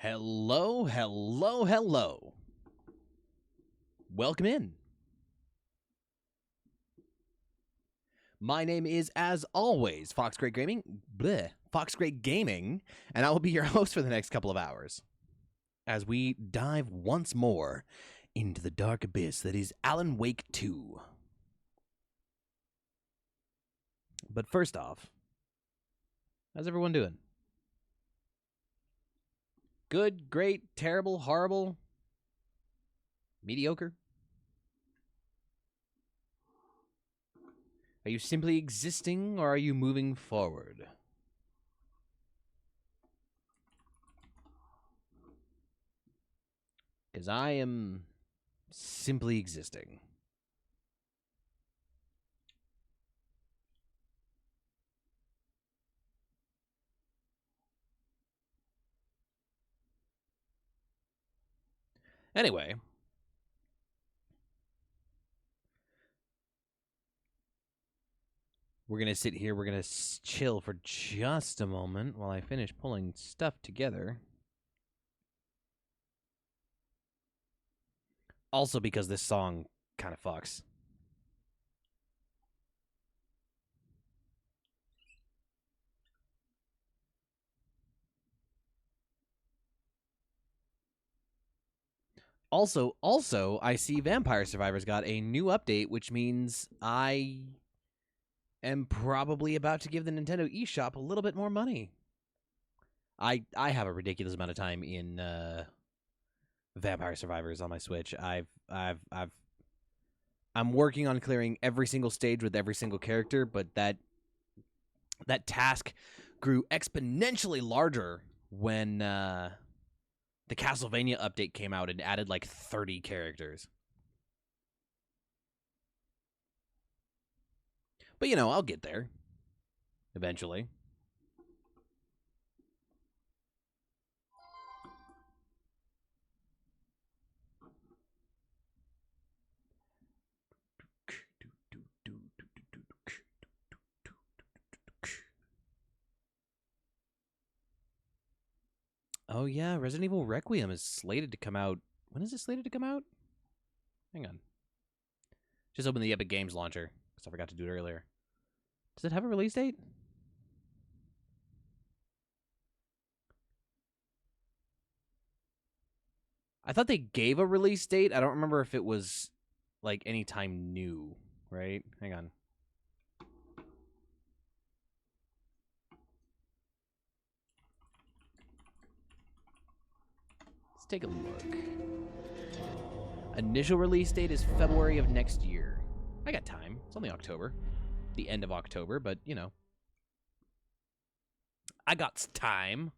Hello, hello, hello. Welcome in. My name is, as always, Fox Great Gaming, and I will be your host for the next couple of hours as we dive once more into the dark abyss that is Alan Wake 2. But first off, how's everyone doing? Good, great, terrible, horrible, mediocre? Are you simply existing, or are you moving forward? Because I am simply existing. Anyway, we're going to sit here. We're going to chill for just a moment while I finish pulling stuff together. Also because this song kind of fucks. Also, I see Vampire Survivors got a new update, which means I am probably about to give the Nintendo eShop a little bit more money. I have a ridiculous amount of time in Vampire Survivors on my Switch. I'm working on clearing every single stage with every single character, but that task grew exponentially larger when the Castlevania update came out and added like 30 characters. But you know, I'll get there eventually. Oh yeah, Resident Evil Requiem is slated to come out. When is it slated to come out? Hang on. Just open the Epic Games launcher because I forgot to do it earlier. Does it have a release date? I thought they gave a release date. I don't remember if it was like anytime new, right? Hang on. Let's take a look. Initial release date is February of next year. I got time. It's only October. The end of October, but, you know. I got time.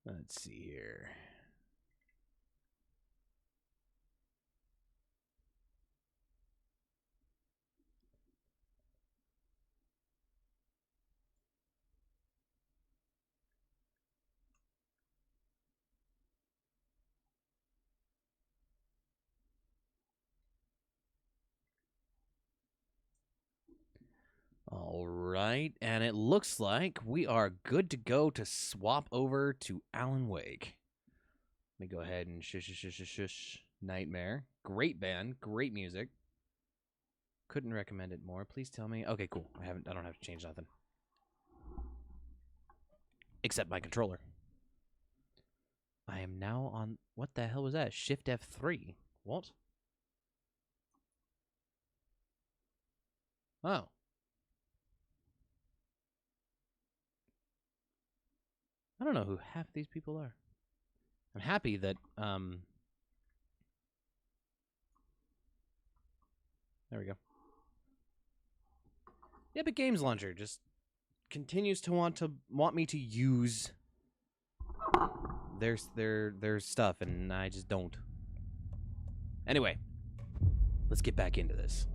Let's see here. All right, and it looks like we are good to go to swap over to Alan Wake. Let me go ahead and shush. Nightmare. Great band, great music. Couldn't recommend it more. Please tell me. Okay, cool. I don't have to change nothing. Except my controller. I am now on, what the hell was that? Shift F3. What? Oh. I don't know who half these people are. I'm happy that, there we go. The Epic Games Launcher just continues to want me to use their stuff, and I just don't. Anyway, let's get back into this.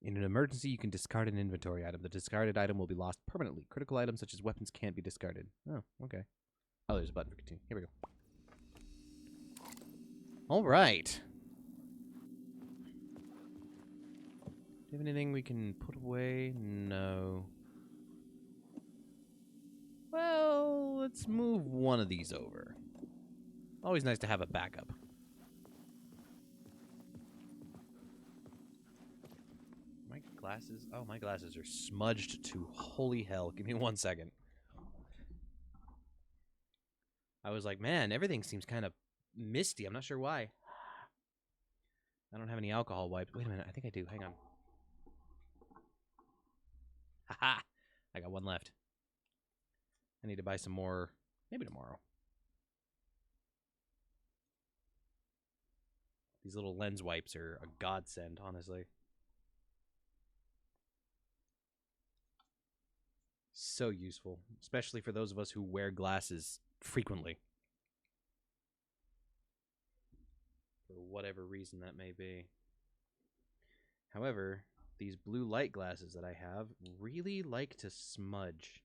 In an emergency, you can discard an inventory item. The discarded item will be lost permanently. Critical items such as weapons can't be discarded. Oh, okay. Oh, there's a button for continue. Here we go. All right. Do you have anything we can put away? No. Well, let's move one of these over. Always nice to have a backup. My glasses... Oh, my glasses are smudged to holy hell. Give me 1 second. I was like, man, everything seems kind of misty. I'm not sure why. I don't have any alcohol wipes. Wait a minute. I think I do. Hang on. Haha! I got one left. I need to buy some more. Maybe tomorrow. These little lens wipes are a godsend, honestly. So useful. Especially for those of us who wear glasses frequently. For whatever reason that may be. However, these blue light glasses that I have really like to smudge.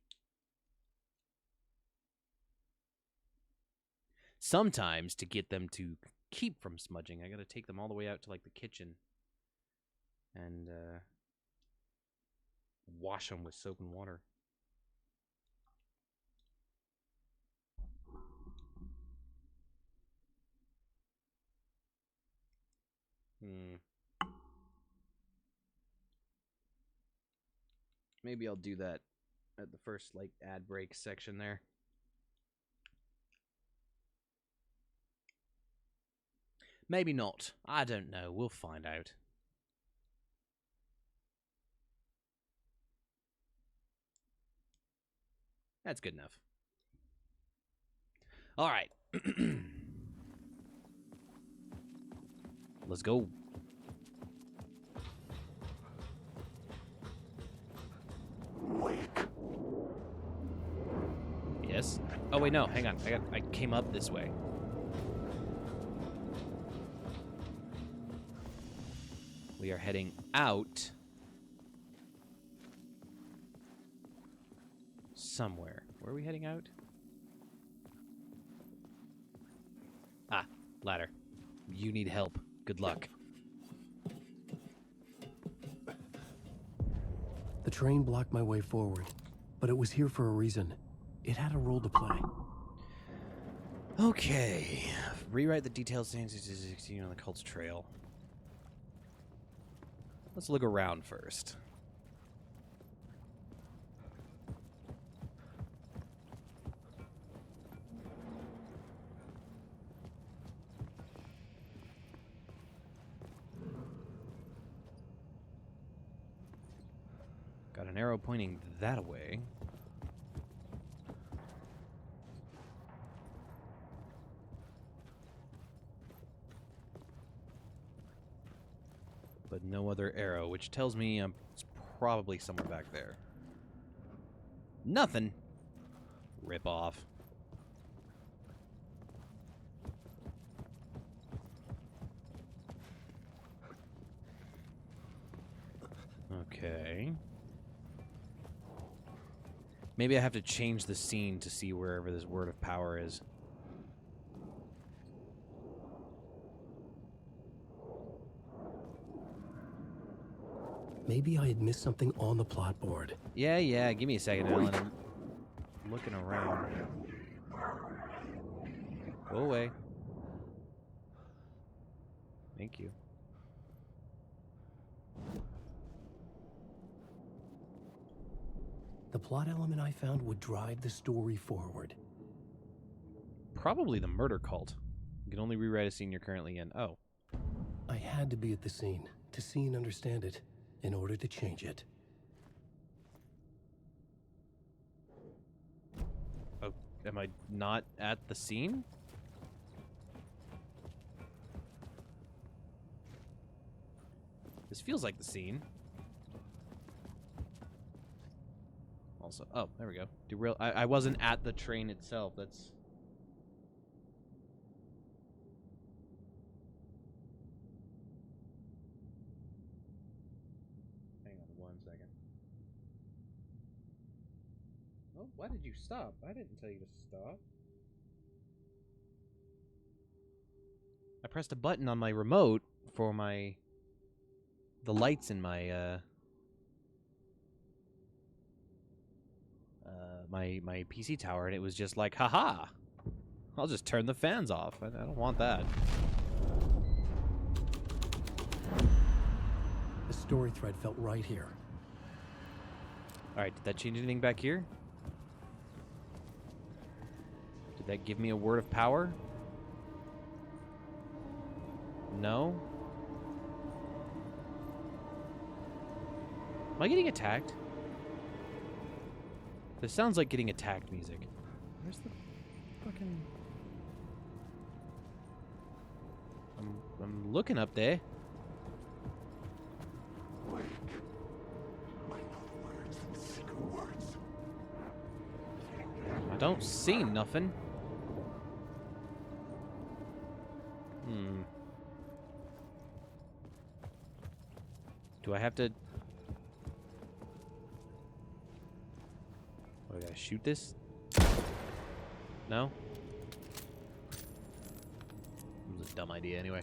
Sometimes, to get them to keep from smudging, I gotta take them all the way out to like the kitchen and wash them with soap and water. Maybe I'll do that at the first like ad break section there. Maybe not. I don't know. We'll find out. That's good enough. All right. Let's go. Wake. Yes? Oh, wait, no. Hang on. I came up this way. We are heading out somewhere. Where are we heading out? Ah, ladder. You need help. Good luck. The train blocked my way forward, but it was here for a reason. It had a role to play. Okay. Rewrite the details on the cult's trail. Let's look around first. Got an arrow pointing that way. But no other arrow, which tells me it's probably somewhere back there. Nothing. Rip off. Okay. Maybe I have to change the scene to see wherever this word of power is. Maybe I had missed something on the plot board. Yeah, give me a second, Alan. I'm looking around. Go away. Thank you. The plot element I found would drive the story forward. Probably the murder cult. You can only rewrite a scene you're currently in. Oh. I had to be at the scene to see and understand it in order to change it. Oh, am I not at the scene? This feels like the scene. Also, oh, there we go. Derail. I wasn't at the train itself. That's Oh, why did you stop? I didn't tell you to stop. I pressed a button on my remote for the lights in my my PC tower, and it was just like, haha, I'll just turn the fans off. I don't want that. The story thread felt right here. Alright, did that change anything back here? Did that give me a word of power? No? Am I getting attacked? This sounds like getting attacked music. Where's the fucking... I'm looking up there. Wake. I know the words and secret words. I don't see nothing. Do I have to... What, I gotta shoot this? No? It was a dumb idea anyway.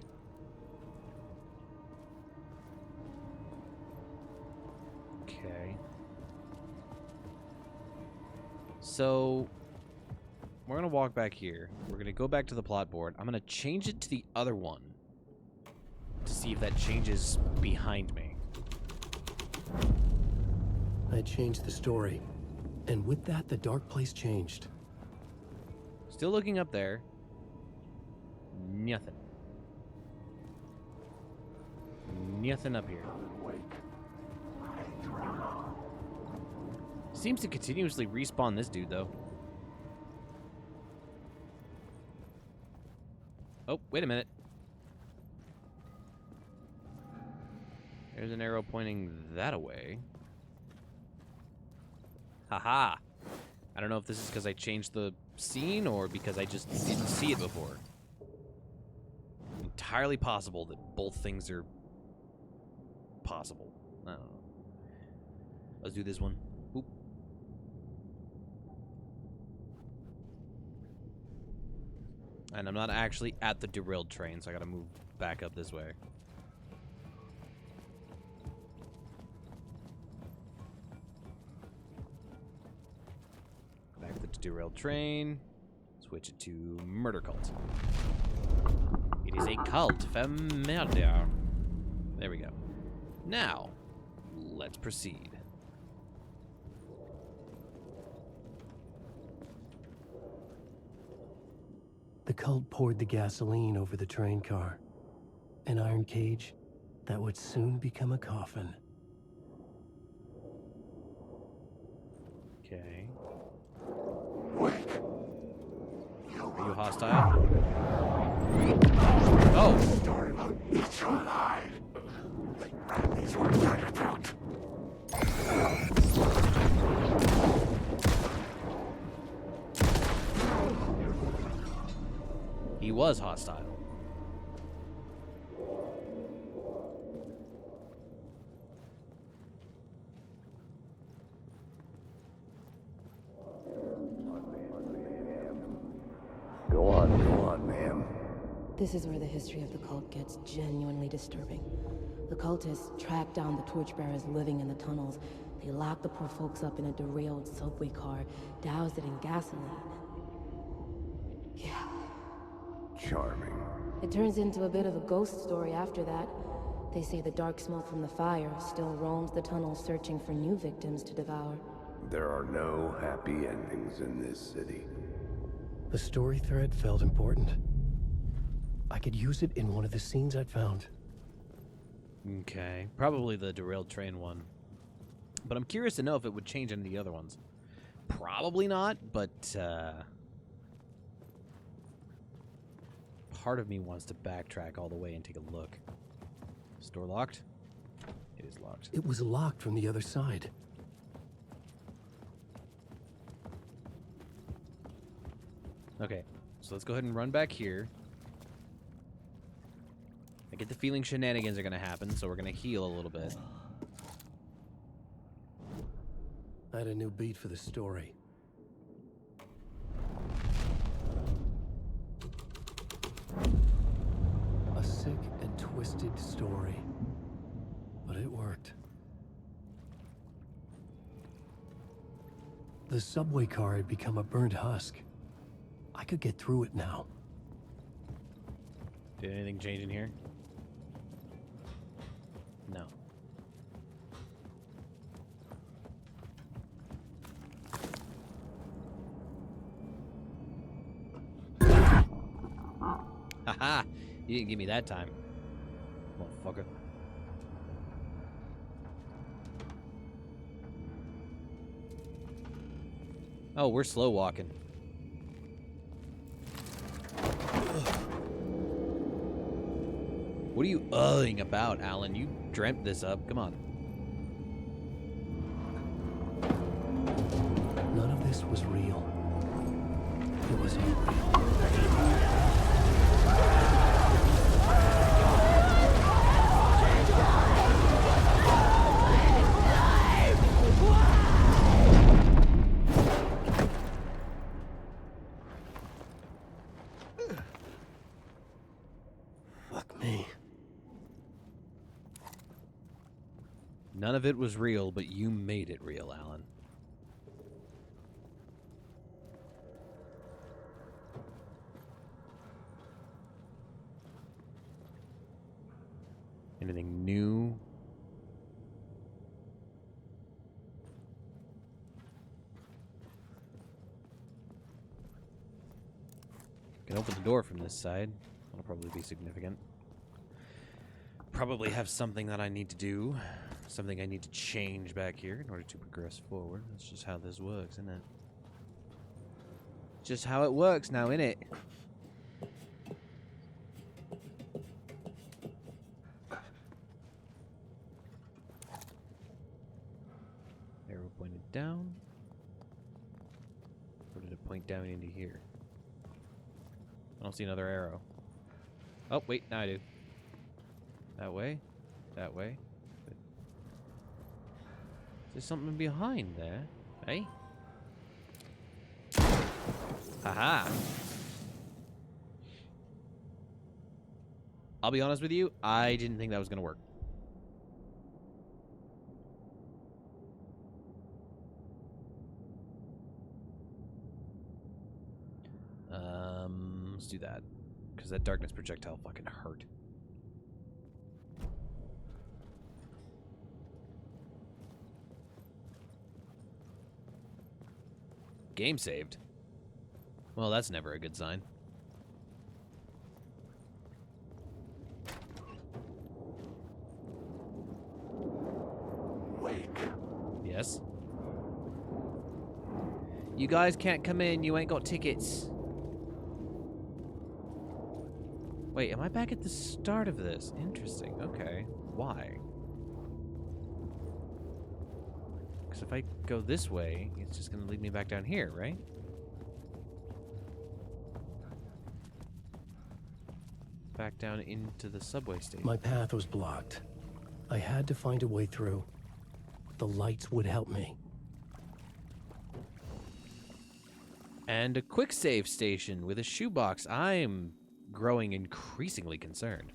Okay. So... we're gonna walk back here. We're gonna go back to the plot board. I'm gonna change it to the other one to see if that changes behind me. I changed the story. And with that, the dark place changed. Still looking up there. Nothing. Nothing up here. Seems to continuously respawn this dude, though. Oh, wait a minute. There's an arrow pointing that away. Haha. I don't know if this is because I changed the scene or because I just didn't see it before. Entirely possible that both things are possible. I don't know. Let's do this one. Oop. And I'm not actually at the derailed train, so I gotta move back up this way. Back to the derailed train. Switch it to murder cult. It is a cult for murder. There we go. Now, let's proceed. The cult poured the gasoline over the train car. An iron cage that would soon become a coffin. Okay. Are you hostile? Oh! Story about each alive. These were about. He was hostile. Go on, ma'am. This is where the history of the cult gets genuinely disturbing. The cultists tracked down the torchbearers living in the tunnels. They locked the poor folks up in a derailed subway car, doused it in gasoline. Yeah. Charming. It turns into a bit of a ghost story after that. They say the dark smoke from the fire still roams the tunnels searching for new victims to devour. There are no happy endings in this city. The story thread felt important. I could use it in one of the scenes I'd found. Okay. Probably the derailed train one. But I'm curious to know if it would change any of the other ones. Probably not, but part of me wants to backtrack all the way and take a look. Is the door locked? It is locked. It was locked from the other side. Okay, so let's go ahead and run back here. I get the feeling shenanigans are going to happen, so we're going to heal a little bit. I had a new beat for the story. The subway car had become a burnt husk. I could get through it now. Did anything change in here? No. Haha! You didn't give me that time, motherfucker. Oh, we're slow walking. What are you uhing about, Alan? You dreamt this up. Come on. None of this was real. It was all real. Fuck me. None of it was real, but you made it real, Alan. Anything new? Can open the door from this side. That'll probably be significant. Probably have something that I need to do. Something I need to change back here in order to progress forward. That's just how this works, isn't it? Just how it works now, innit? Arrow pointed down. Or did it point down into here? I don't see another arrow. Oh, wait, now I do. That way? That way? Good. Is there something behind there? Hey? Haha! I'll be honest with you, I didn't think that was gonna work. Let's do that. Because that darkness projectile fucking hurt. Game saved. Well, that's never a good sign. Wake. Yes? You guys can't come in. You ain't got tickets. Wait, am I back at the start of this? Interesting. Okay. Why? Because if I go this way, it's just going to lead me back down here, right? Back down into the subway station. My path was blocked. I had to find a way through. The lights would help me. And a quick save station with a shoebox. I am growing increasingly concerned.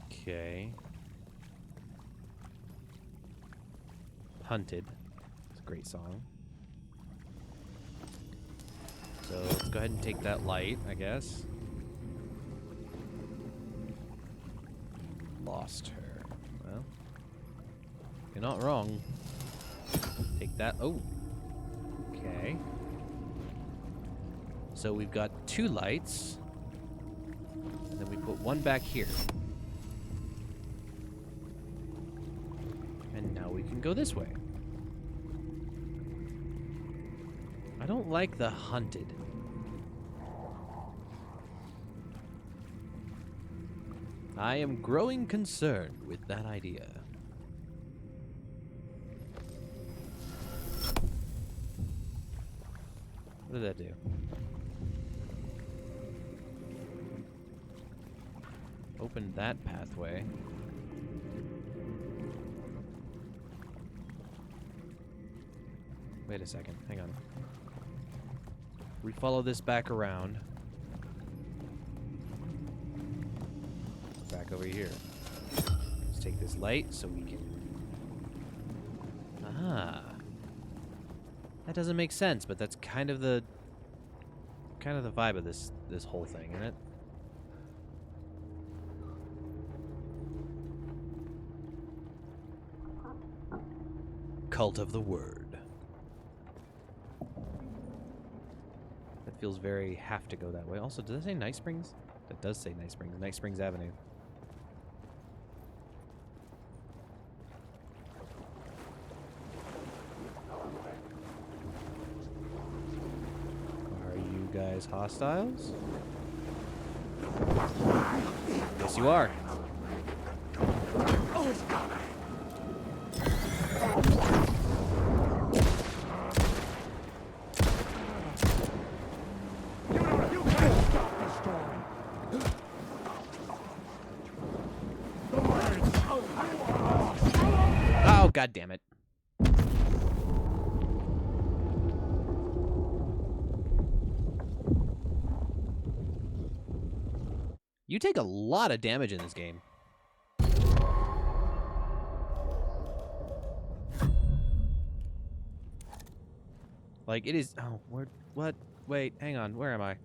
Okay. Hunted. It's a great song. So let's go ahead and take that light, I guess. Lost her. Well, you're not wrong. Take that. Oh. Okay. So we've got 2 lights. And then we put one back here. And now we can go this way. I don't like the hunted. I am growing concerned with that idea. What did that do? Open that pathway. Wait a second, hang on. We follow this back around. over here. Let's take this light so we can... Ah. That doesn't make sense, but that's kind of the vibe of this whole thing, isn't it? Cult of the Word. That feels very have to go that way. Also, does it say Night Springs? That does say Night Springs. Night Springs Avenue. Are you guys hostiles? Yes, you are. Oh, God damn it. You take a lot of damage in this game. Like, it is... Oh, what? Wait, hang on. Where am I?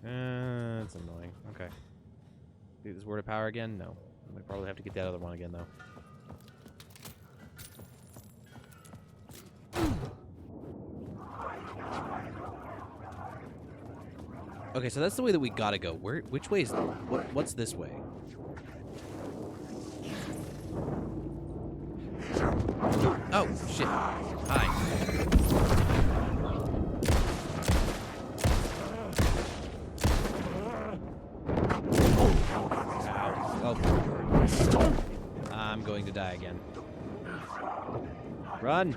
That's annoying. Okay. Do this word of power again? No. I might probably have to get that other one again, though. Okay, so that's the way that we gotta go. Which way is... What's this way? Oh, shit. Hi. Oh. I'm going to die again. Run!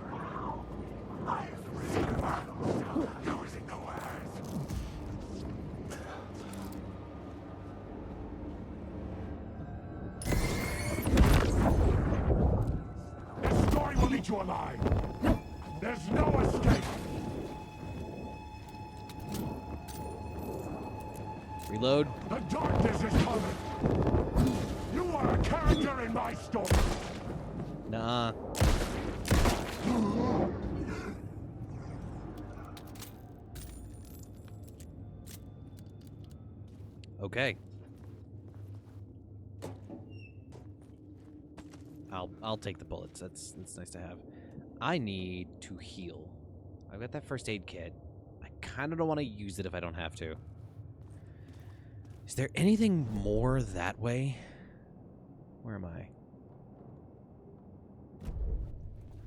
This story will eat you alive. There's no escape. Reload. The darkness is coming. You are a character in my story. Nuh-uh. Okay. I'll take the bullets. That's nice to have. I need to heal. I've got that first aid kit. I kind of don't want to use it if I don't have to. Is there anything more that way? Where am I?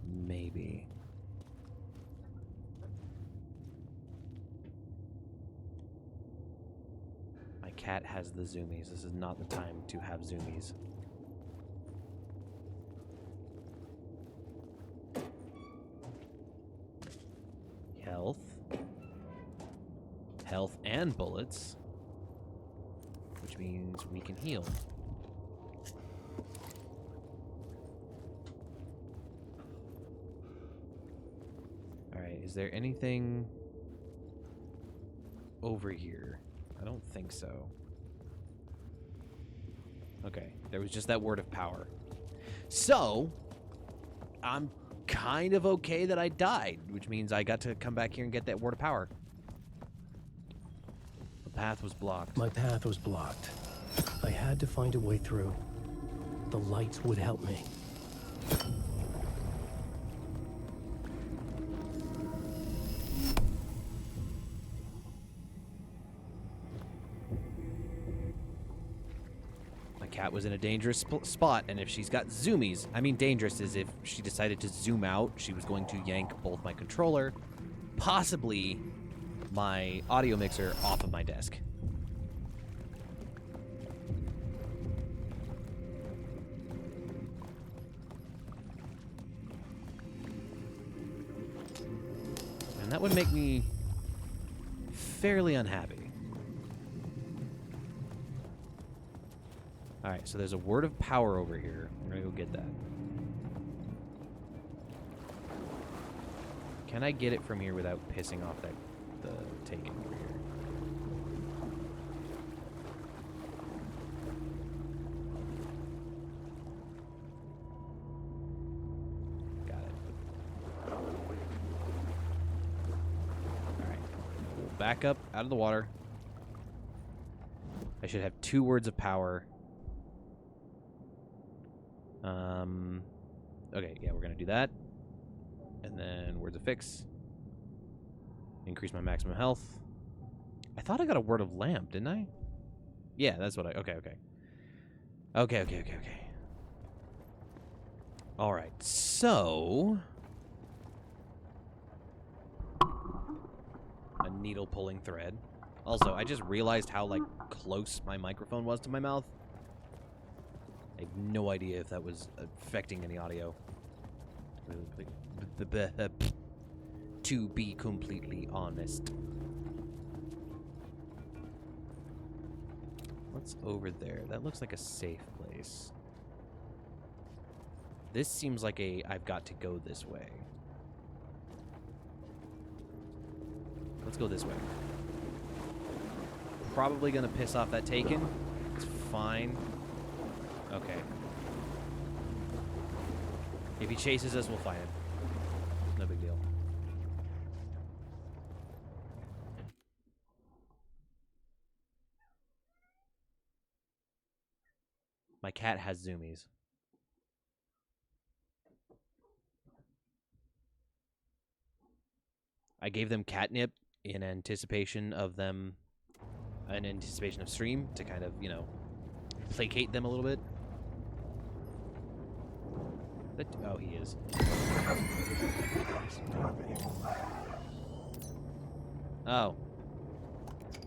Maybe. My cat has the zoomies. This is not the time to have zoomies. Health. Health and bullets. Which means we can heal. Alright, is there anything over here? I don't think so. Okay, there was just that word of power. So, I'm kind of okay that I died, which means I got to come back here and get that word of power. The path was blocked. My path was blocked. I had to find a way through. The lights would help me. Cat was in a dangerous spot, and if she's got zoomies, I mean dangerous is if she decided to zoom out, she was going to yank both my controller, possibly my audio mixer off of my desk. And that would make me fairly unhappy. Alright, so there's a word of power over here. I'm gonna go get that. Can I get it from here without pissing off the taking over back up out of the water. I should have 2 words of power. Okay, yeah, we're gonna do that. And then words of fix. Increase my maximum health. I thought I got a word of lamp, didn't I? Yeah, that's what I... Okay. Alright, so... a needle pulling thread. Also, I just realized how, like, close my microphone was to my mouth. I have no idea if that was affecting any audio. To be completely honest. What's over there? That looks like a safe place. This seems like a I've got to go this way. Let's go this way. Probably gonna piss off that Taken. It's fine. Okay. If he chases us, we'll fight him. No big deal. My cat has zoomies. I gave them catnip in anticipation of them, in anticipation of stream to kind of, you know, placate them a little bit. But, oh, he is. Oh.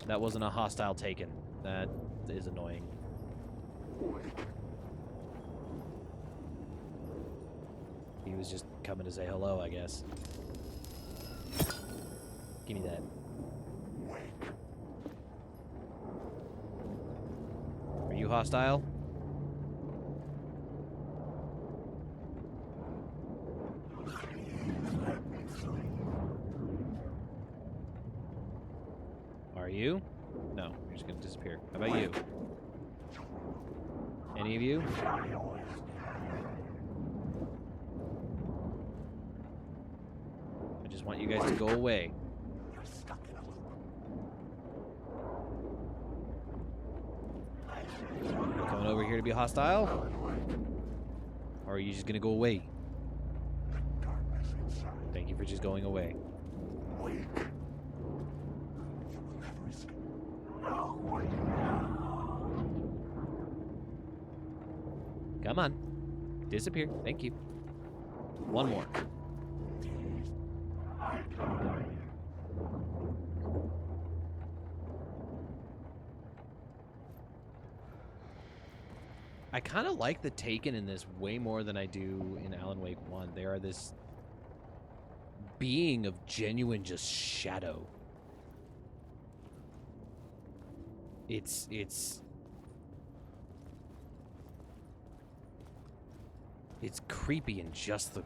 That wasn't a hostile Taken. That is annoying. He was just coming to say hello, I guess. Give me that. Are you hostile? Are you? No, you're just gonna disappear. How about you? Any of you? I just want you guys to go away. You coming over here to be hostile? Or are you just gonna go away? Thank you for just going away. Come on. Disappear. Thank you. One more. I kind of like the Taken in this way more than I do in Alan Wake 1. They are this being of genuine just shadow. It's creepy in just the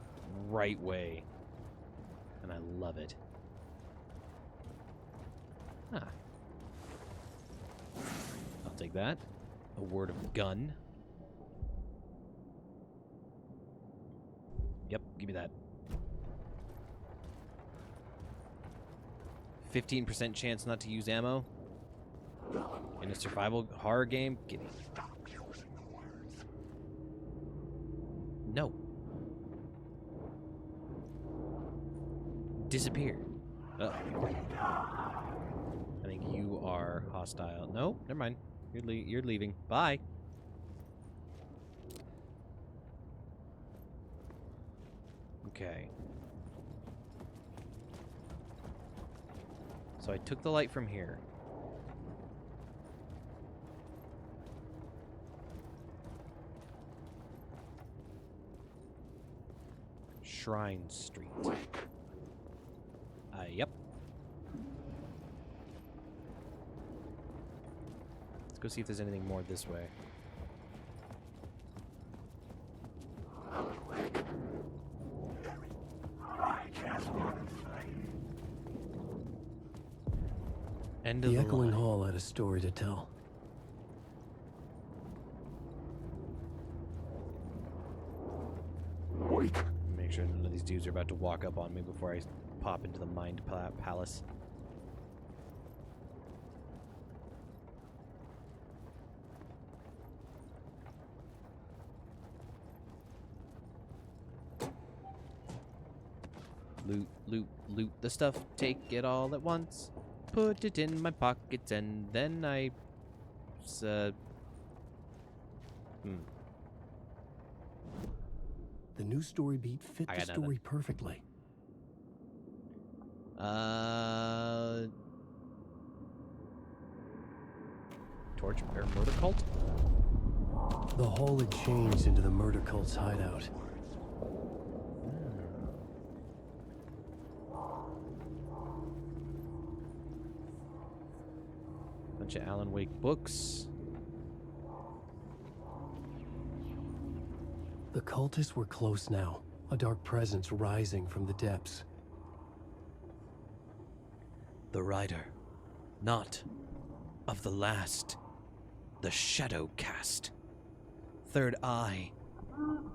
right way. And I love it. Ah. I'll take that. A word of gun. Yep, give me that. 15% chance not to use ammo in a survival horror game? Give me. No. Disappear. Uh-oh. I think you are hostile. No, never mind. You're leaving. Bye. Okay. So I took the light from here. Shrine Street. Yep. Let's go see if there's anything more this way. End of The the Echoing line. Hall had a story to tell. Make sure none of these dudes are about to walk up on me before I pop into the Mind Palace. Loot, loot, loot the stuff. Take it all at once. Put it in my pockets and then I... The new story beat fit I the got nothing. story perfectly. Torchbearer murder cult? The hall had changed into the murder cult's hideout. Bunch of Alan Wake books. The cultists were close now, a dark presence rising from the depths. The rider, not of the last, the shadow cast. Third eye,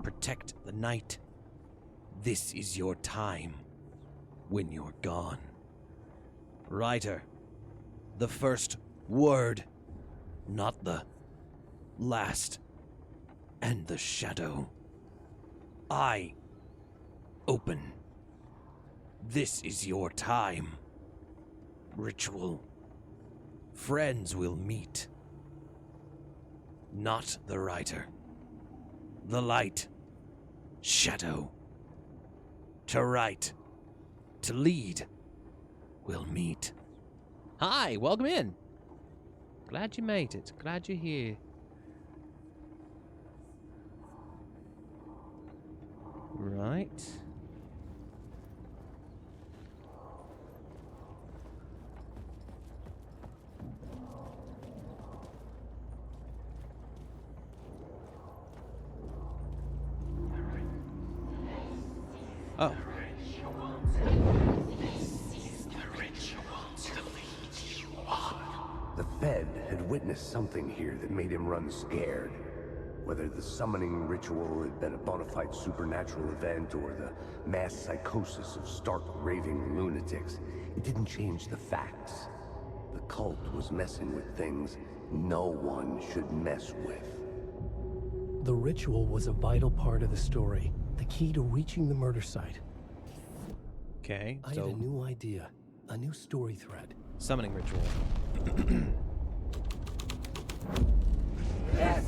protect the night. This is your time when you're gone. Rider, the first word, not the last, and the shadow. I open. This is your time. Ritual. Friends will meet. Not the writer. The light. Shadow. To write. To lead. Will meet. Hi, welcome in. Glad you made it. Glad you're here. Right. Oh. The Fed had witnessed something here that made him run scared. Whether the summoning ritual had been a bona fide supernatural event or the mass psychosis of stark raving lunatics, it didn't change the facts. The cult was messing with things no one should mess with. The ritual was a vital part of the story, the key to reaching the murder site. Okay, I had so a new idea, a new story thread. summoning ritual.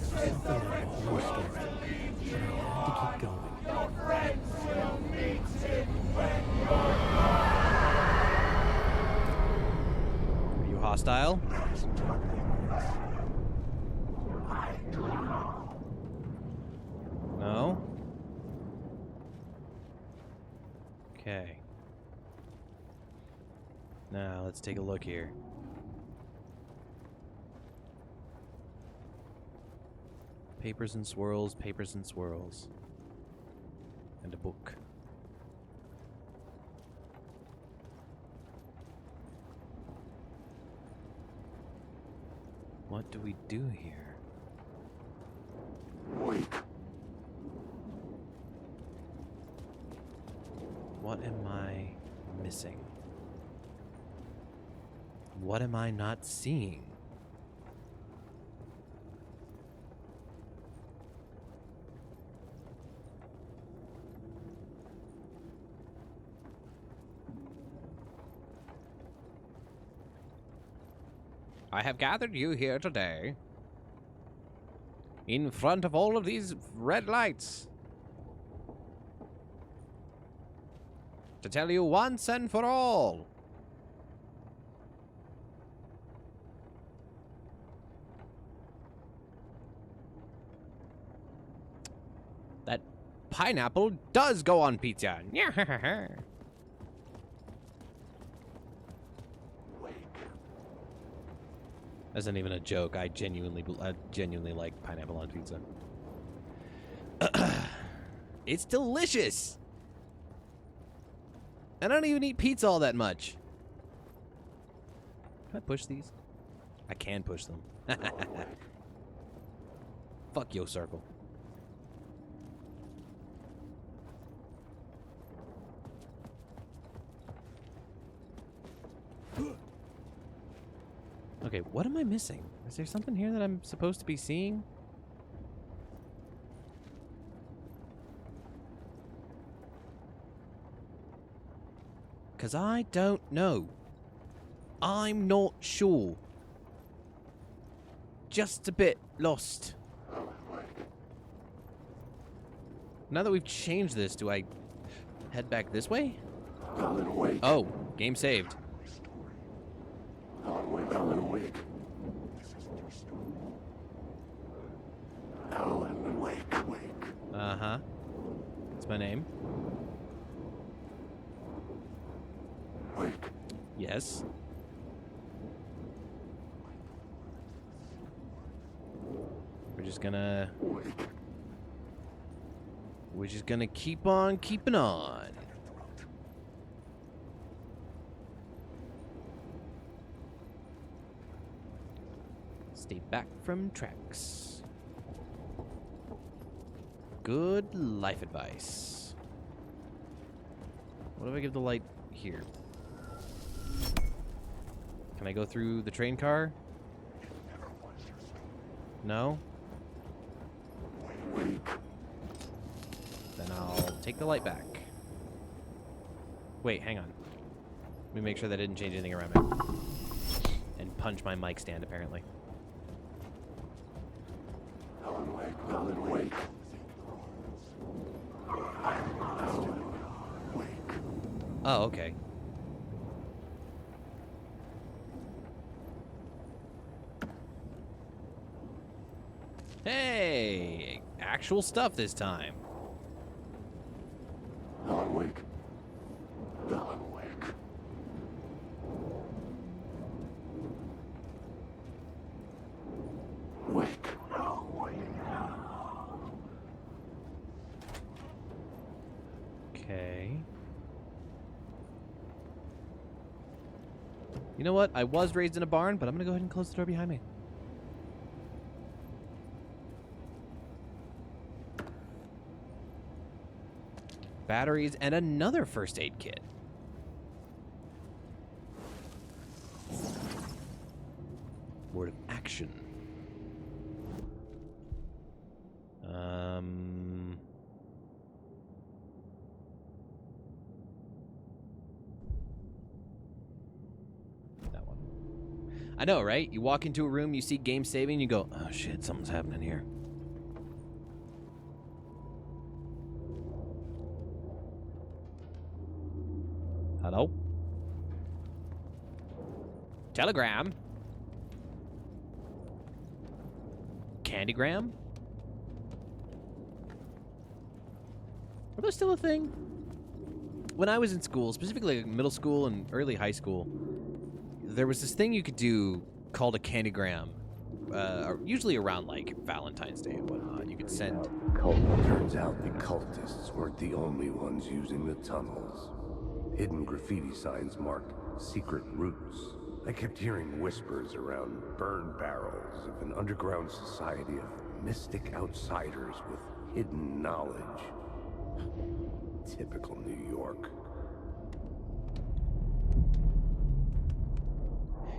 Something out of a horror story, but I had to keep going. Are you hostile? No? Okay. Now, let's take a look here. Papers and swirls, papers and swirls. And a book. What do we do here? Wait. What am I missing? What am I not seeing? I have gathered you here today in front of all of these red lights to tell you once and for all that pineapple does go on pizza. That's not even a joke. I genuinely like pineapple on pizza. It's delicious. I don't even eat pizza all that much. Can I push these? I can push them. Fuck yo circle. Okay, what am I missing? Is there something here that I'm supposed to be seeing? Because I don't know. I'm not sure. Just a bit lost. Now that we've changed this, do I head back this way? Alan Wake. Oh, game saved. Alan Wake. Alan Wake. Alan Wake. Wake. Uh-huh. That's my name. Wake. Yes. We're just gonna... Wake. We're just gonna keep on keeping on. Stay back from tracks. Good life advice. What if I give the light here? Can I go through the train car? No? Then I'll take the light back. Wait, hang on. Let me make sure that didn't change anything around me. And punch my mic stand, apparently. Alan Wake. Alan Wake. Wake. Oh, okay. Hey! Actual stuff this time. Alan Wake. Alan Wake. Wake. Alan Wake. Okay. You know what? I was raised in a barn, but I'm gonna go ahead and close the door behind me. Batteries and another first aid kit. Word of action. That one. I know, right? You walk into a room, you see game saving, you go, oh shit, something's happening here. Hello? Telegram? Candygram? Are those still a thing? When I was in school, specifically like middle school and early high school, there was this thing you could do called a candygram. Usually around like Valentine's Day and whatnot. You could send... Turns out the cultists weren't the only ones using the tunnels. Hidden graffiti signs marked secret routes. I kept hearing whispers around burn barrels of an underground society of mystic outsiders with hidden knowledge. Typical New York.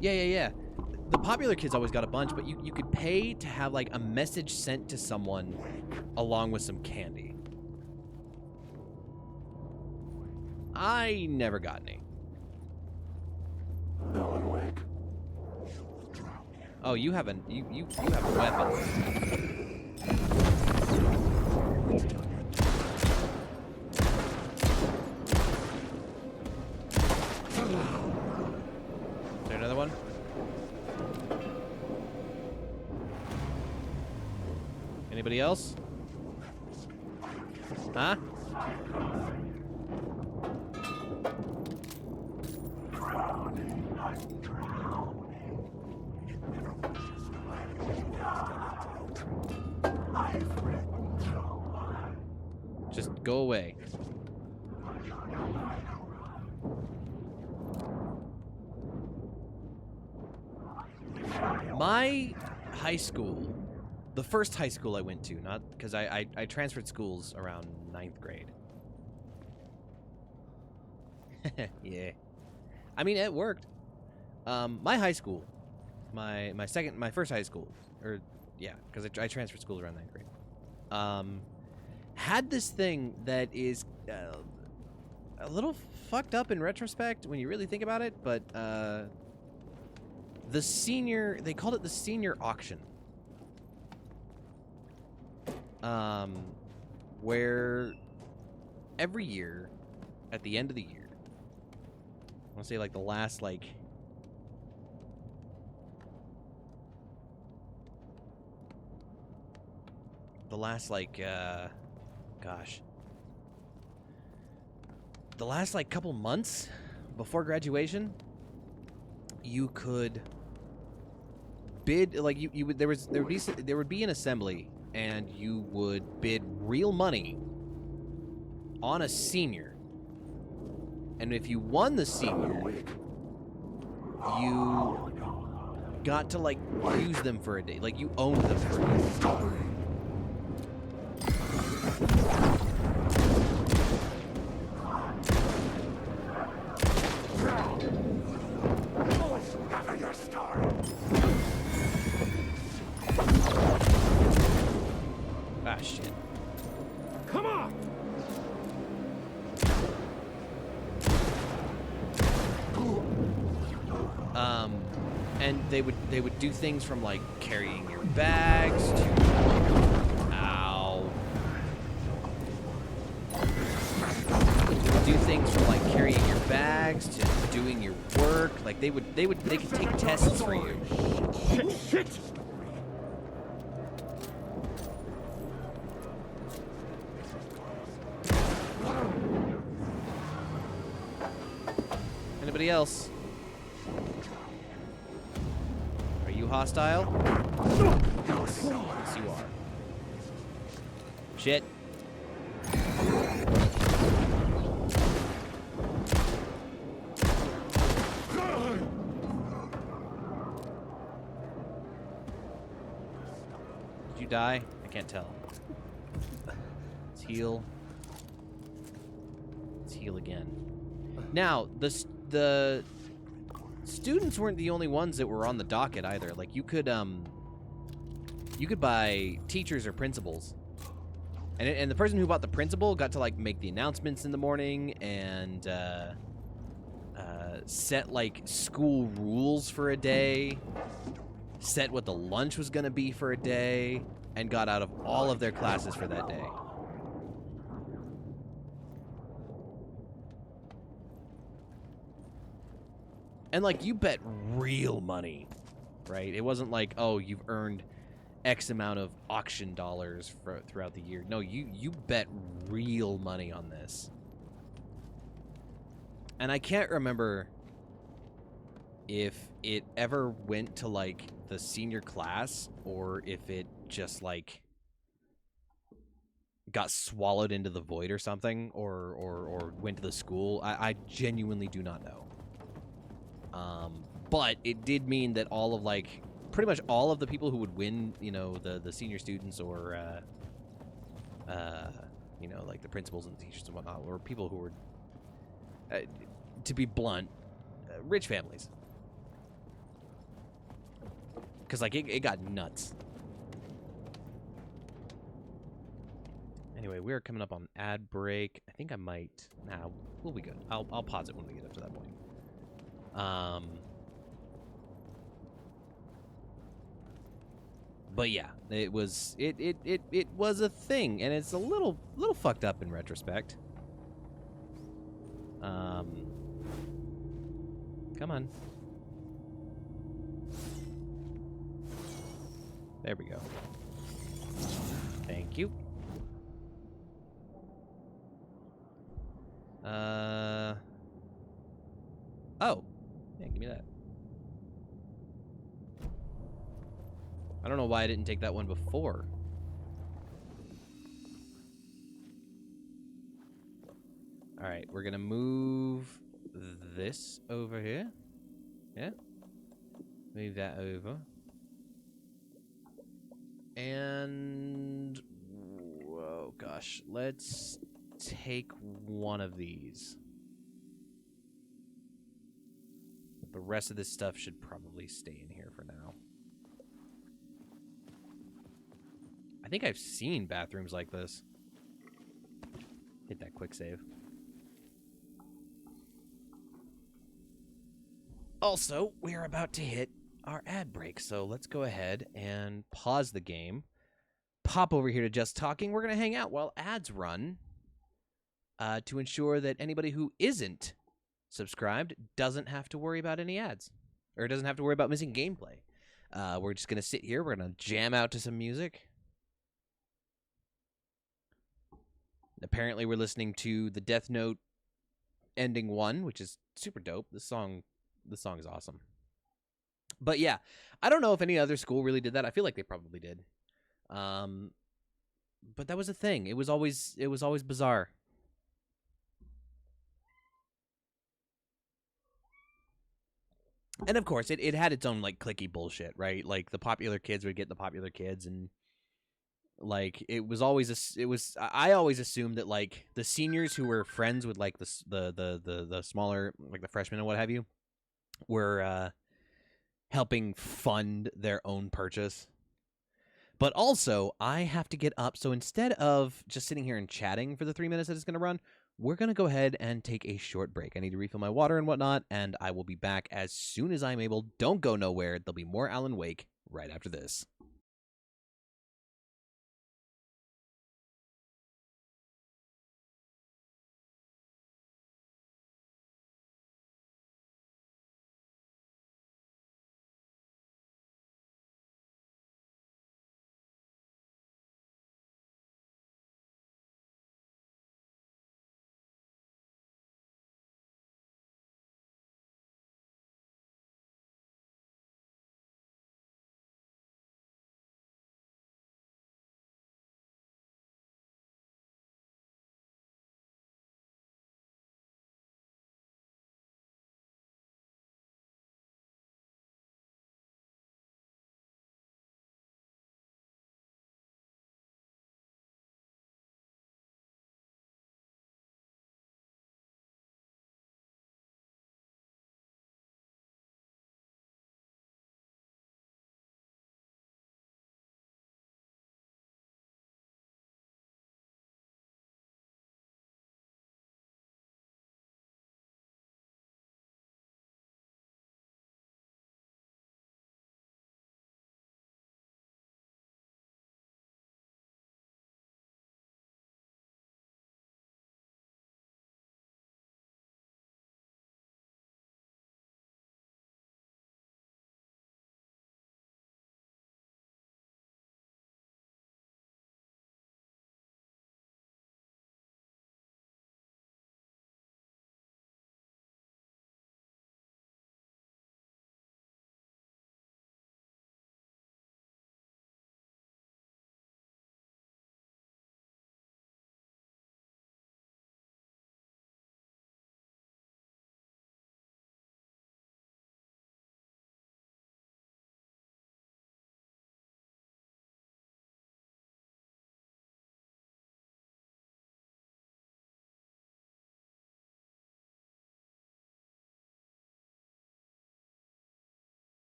Yeah. The popular kids always got a bunch, but you could pay to have like a message sent to someone along with some candy. I never got any. Alan Wake. Oh, you have a you have a weapon. Is there another one? Anybody else? Huh? Just go away. My high school, the first high school I went to, not because I transferred schools around 9th grade. Yeah. I mean, it worked. My high school, my first high school, or yeah, because I transferred schools around 9th grade, had this thing that is a little fucked up in retrospect when you really think about it, but the senior, they called it the senior auction. Where every year, at the end of the year, I want to say like the last like gosh, the last like couple months before graduation, you could bid, like you would, there would be an assembly, and you would bid real money on a senior, and if you won the senior, you got to like use them for a day, like you owned them for a day. Ah, shit. Come on! And they would do things from like carrying your bags to do things from like carrying your bags to doing your work. Like they could take tests for you. Shit! Anybody else? Are you hostile? Yes, you are. Shit. Did you die? I can't tell. Let's heal. Let's heal again. Now, the students weren't the only ones that were on the docket either. Like you could buy teachers or principals, and the person who bought the principal got to like make the announcements in the morning and set like school rules for a day, set what the lunch was gonna be for a day, and got out of all of their classes for that day. And, like, you bet real money, right? It wasn't like, oh, you've earned X amount of auction dollars throughout the year. No, you bet real money on this. And I can't remember if it ever went to, like, the senior class or if it just, like, got swallowed into the void or something or went to the school. I genuinely do not know. But it did mean that all of, like, pretty much all of the people who would win, you know, the senior students or, you know, like the principals and the teachers and whatnot, were people who were, to be blunt, rich families. Because, like, it got nuts. Anyway, we're coming up on ad break. I think I might... Nah, we'll be good. I'll pause it when we get up to that point. But yeah, it was a thing, and it's a little fucked up in retrospect. Come on. There we go. Thank you. Oh. Yeah, give me that. I don't know why I didn't take that one before. Alright, we're gonna move this over here. Yeah? Move that over. And... oh gosh. Let's take one of these. The rest of this stuff should probably stay in here for now. I think I've seen bathrooms like this. Hit that quick save. Also, we're about to hit our ad break, so let's go ahead and pause the game. Pop over here to Just Talking. We're going to hang out while ads run to ensure that anybody who isn't subscribed doesn't have to worry about any ads or doesn't have to worry about missing gameplay. We're just going to sit here. We're going to jam out to some music. Apparently, we're listening to the Death Note ending 1, which is super dope. This song is awesome. But yeah, I don't know if any other school really did that. I feel like they probably did. But that was a thing. It was always bizarre. And of course, it had its own like clicky bullshit, right? Like the popular kids would get the popular kids, and like it was always I always assumed that like the seniors who were friends with like the smaller, like the freshmen and what have you, were helping fund their own purchase. But also, I have to get up, so instead of just sitting here and chatting for the 3 minutes that it's going to run, we're going to go ahead and take a short break. I need to refill my water and whatnot, and I will be back as soon as I'm able. Don't go nowhere. There'll be more Alan Wake right after this.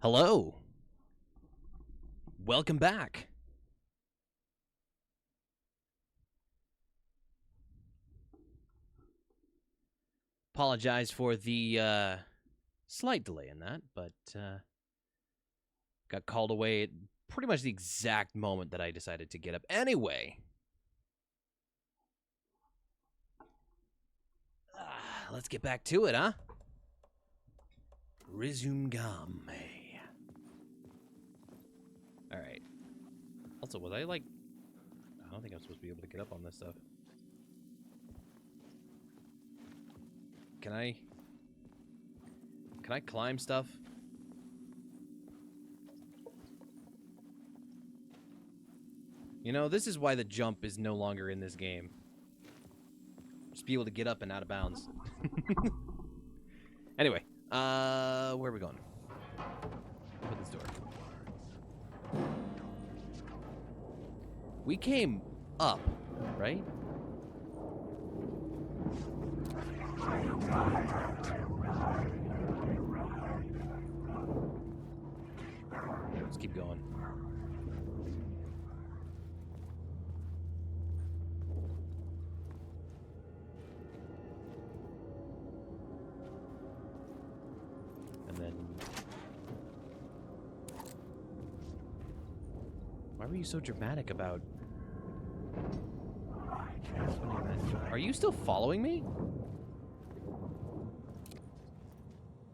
Hello. Welcome back. Apologize for the slight delay in that, but got called away at pretty much the exact moment that I decided to get up. Anyway, let's get back to it, huh? Resume game. All right. Also, was I like... I don't think I'm supposed to be able to get up on this stuff. Can I climb stuff? You know, this is why the jump is no longer in this game. Just be able to get up and out of bounds. Anyway, where are we going? Open this door. We came up, right? Let's keep going. And then... Why were you so dramatic about... Are you still following me?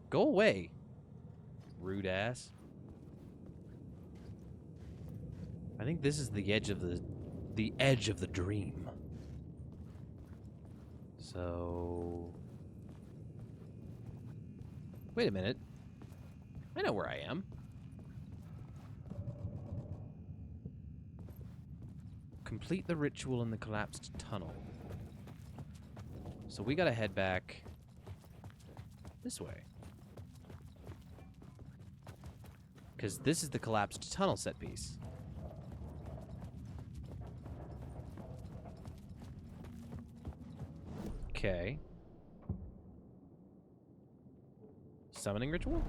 Go away, rude ass. I think this is the edge of the dream. So, wait a minute. I know where I am. Complete the ritual in the collapsed tunnel. So we gotta head back this way. Because this is the collapsed tunnel set piece. Okay. Summoning ritual?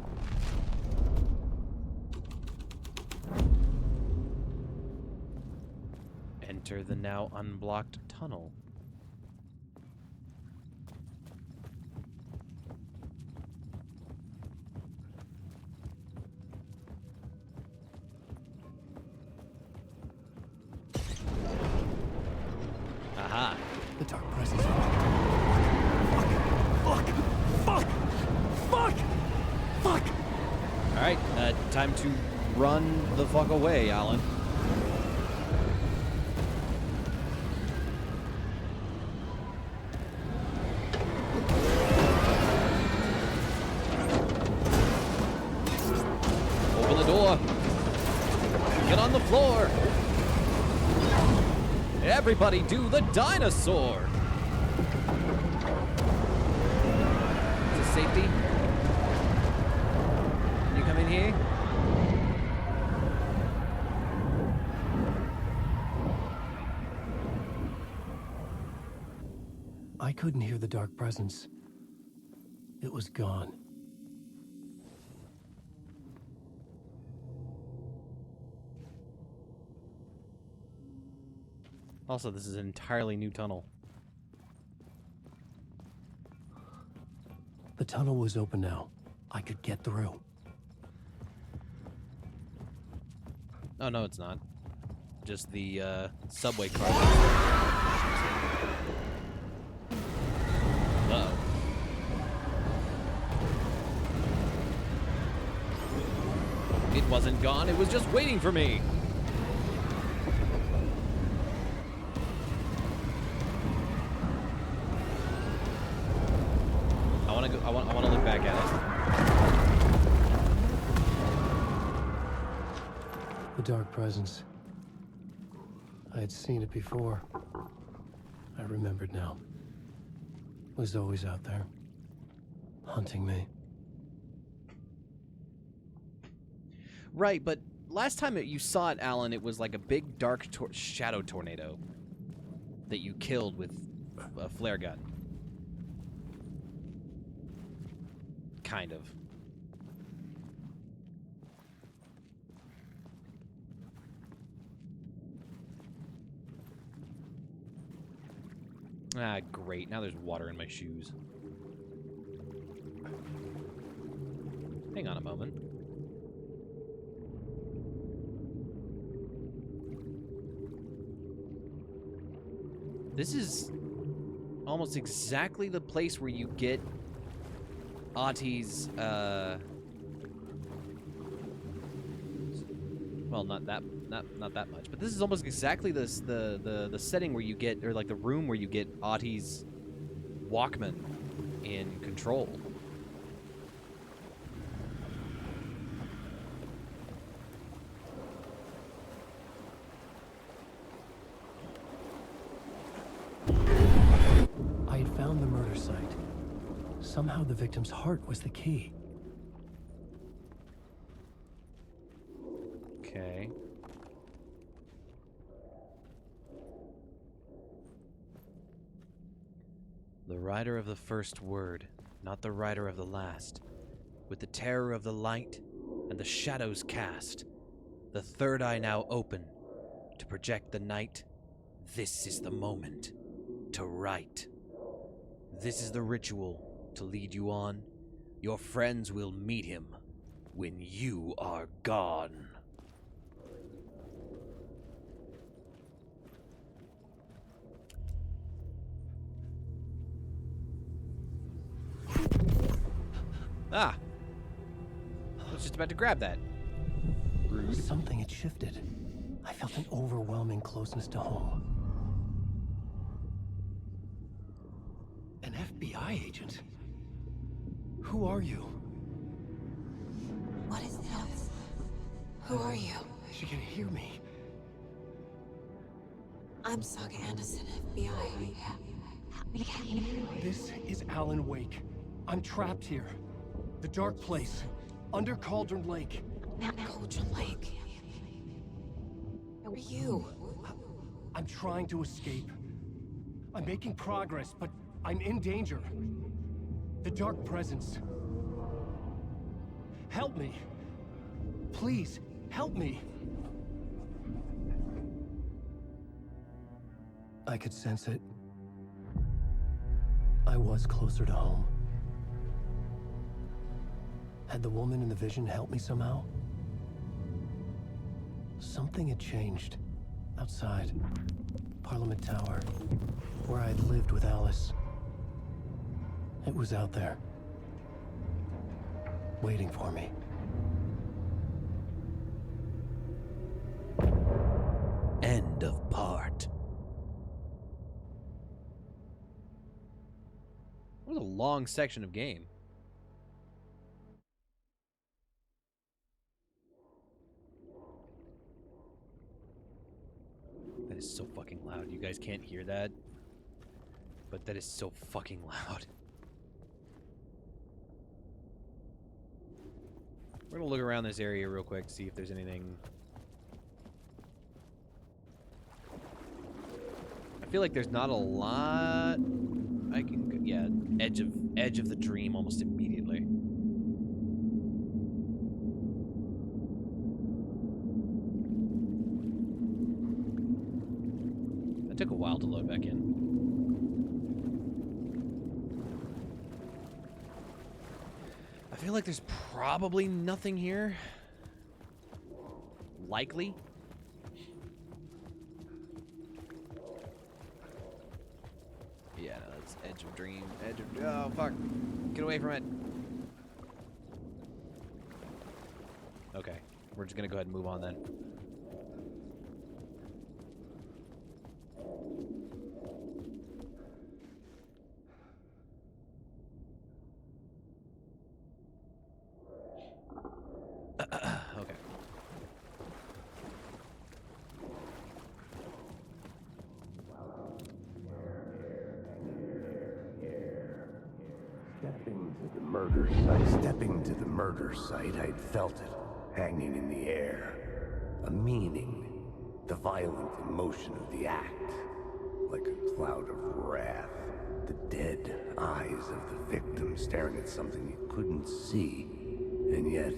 Enter the now unblocked tunnel. Aha. The dark presence. Fuck! Alright, time to run the fuck away, Alan. Open the door. Get on the floor. Everybody do the dinosaur. Is this safety? Can you come in here? I couldn't hear the dark presence. It was gone. Also, this is an entirely new tunnel. The tunnel was open now. I could get through. Oh, no, it's not. Just the, subway car. Uh-oh. It wasn't gone, it was just waiting for me! I want to look back at it. The dark presence. I had seen it before. I remembered now. It was always out there, hunting me. Right, but last time you saw it, Alan, it was like a big dark shadow tornado that you killed with a flare gun. Kind of. Ah, great. Now there's water in my shoes. Hang on a moment. This is almost exactly the place where you get Ahti's, well, not that much, but this is almost exactly the setting where you get, or like the room where you get Ahti's Walkman in Control. I had found the murder site. Somehow the victim's heart was the key. Okay. The writer of the first word, not the writer of the last. With the terror of the light and the shadows cast, the third eye now open to project the night. This is the moment to write. This is the ritual to lead you on. Your friends will meet him when you are gone. Ah! I was just about to grab that. Rude. Something had shifted. I felt an overwhelming closeness to home. An FBI agent? Who are you? What is this? Who are you? She can hear me. I'm Saga Anderson, FBI. This is Alan Wake. I'm trapped here. The dark place. Under Cauldron Lake. Cauldron Lake. Who are you? I'm trying to escape. I'm making progress, but I'm in danger. The dark presence. Help me. Please, help me. I could sense it. I was closer to home. Had the woman in the vision helped me somehow? Something had changed. Outside. Parliament Tower. Where I'd lived with Alice. It was out there. Waiting for me. End of part. That was a long section of game. That is so fucking loud. You guys can't hear that, but that is so fucking loud. We're gonna look around this area real quick, see if there's anything. I feel like there's not a lot. I can, yeah, edge of the dream almost immediately. That took a while to load back in. I feel like there's probably nothing here. Likely. Yeah, no, that's edge of dream. Edge of... Oh, fuck. Get away from it. Okay. We're just gonna go ahead and move on then. Okay. Stepping to the murder site, I'd felt it, hanging in the air. A meaning, the violent emotion of the act, like a cloud of wrath. The dead eyes of the victim staring at something you couldn't see, and yet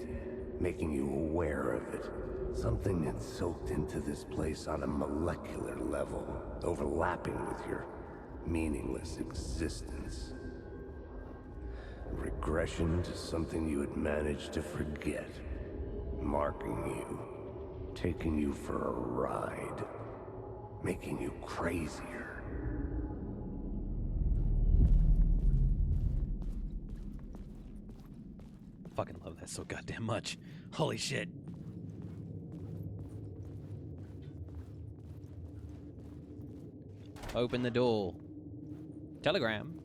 making you aware of it. Something had soaked into this place on a molecular level, overlapping with your meaningless existence. Regression to something you had managed to forget. Marking you. Taking you for a ride. Making you crazier. Fucking love that so goddamn much. Holy shit. Open the door. Telegram.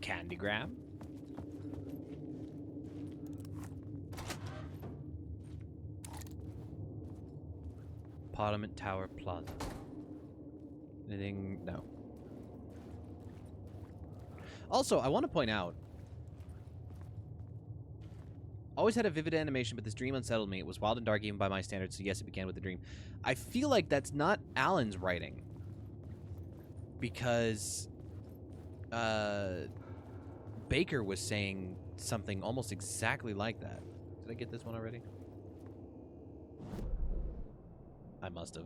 Candygram. Parliament Tower Plaza. Anything? No. Also, I want to point out, always had a vivid animation, but this dream unsettled me. It was wild and dark even by my standards, so yes, it began with a dream. I feel like that's not Alan's writing. Because Baker was saying something almost exactly like that. Did I get this one already? I must have.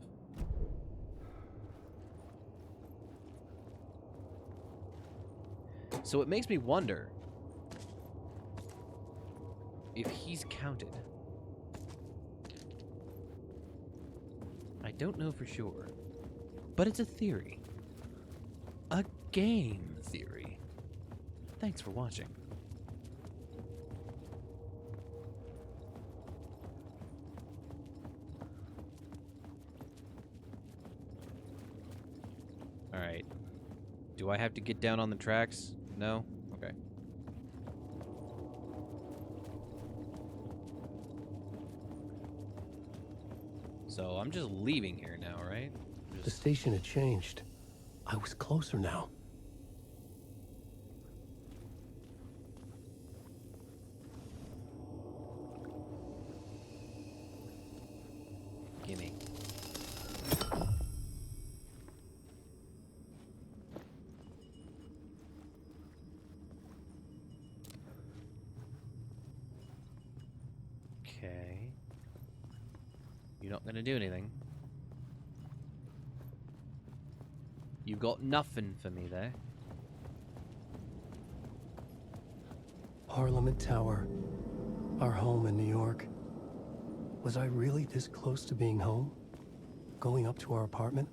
So it makes me wonder if he's counted. I don't know for sure, but it's a theory. A game theory. Thanks for watching. Alright. Do I have to get down on the tracks? No? Okay. So I'm just leaving here now, right? The station had changed. I was closer now. Gimme. Okay. You're not gonna do anything. You got nothing for me there. Parliament Tower. Our home in New York. Was I really this close to being home? Going up to our apartment?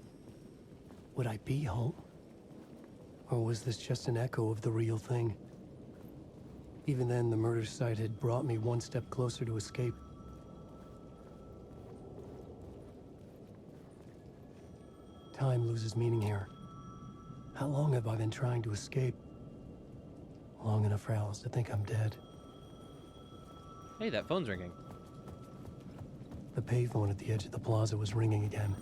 Would I be home? Or was this just an echo of the real thing? Even then, the murder site had brought me one step closer to escape. Time loses meaning here. How long have I been trying to escape? Long enough for Alice to think I'm dead. Hey, that phone's ringing. The payphone at the edge of the plaza was ringing again.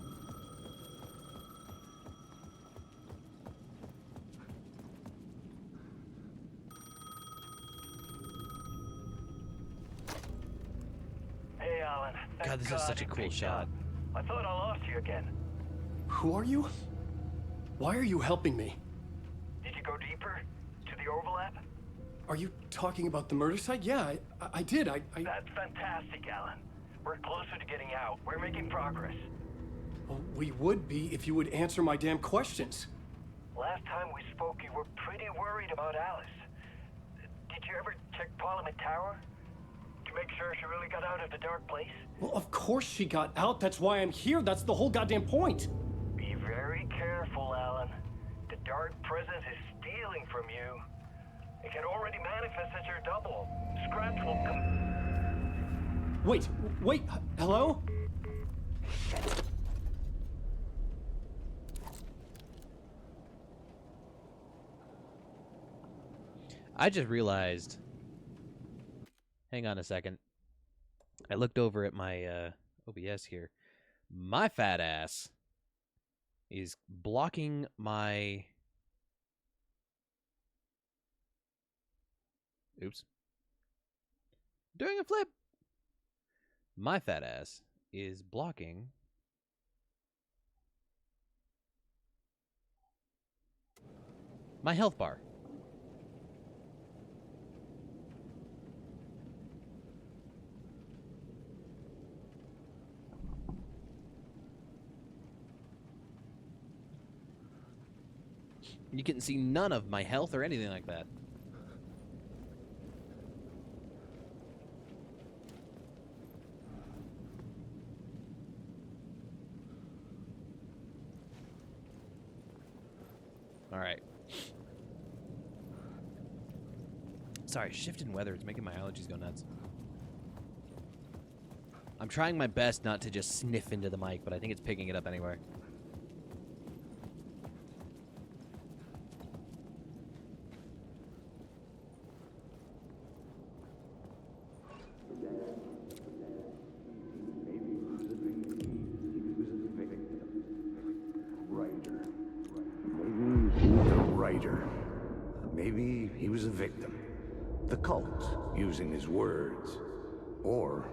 Hey, Alan. God, this is such a cool shot. I thought I lost you again. Who are you? Why are you helping me? Did you go deeper? To the overlap? Are you talking about the murder site? Yeah, I did. I... That's fantastic, Alan. We're closer to getting out. We're making progress. Well, we would be if you would answer my damn questions. Last time we spoke, you were pretty worried about Alice. Did you ever check Parliament Tower? To make sure she really got out of the dark place? Well, of course she got out. That's why I'm here. That's the whole goddamn point. Be very careful, Alan. The dark presence is stealing from you. It can already manifest as your double. Scratch will come... Wait, hello? I just realized. Hang on a second. I looked over at my OBS here. My fat ass is blocking my... Oops. Doing a flip. My fat ass is blocking my health bar. You can see none of my health or anything like that. All right. Sorry, shift in weather. It's making my allergies go nuts. I'm trying my best not to just sniff into the mic, but I think it's picking it up anyway. Maybe he was a victim. The cult, using his words. Or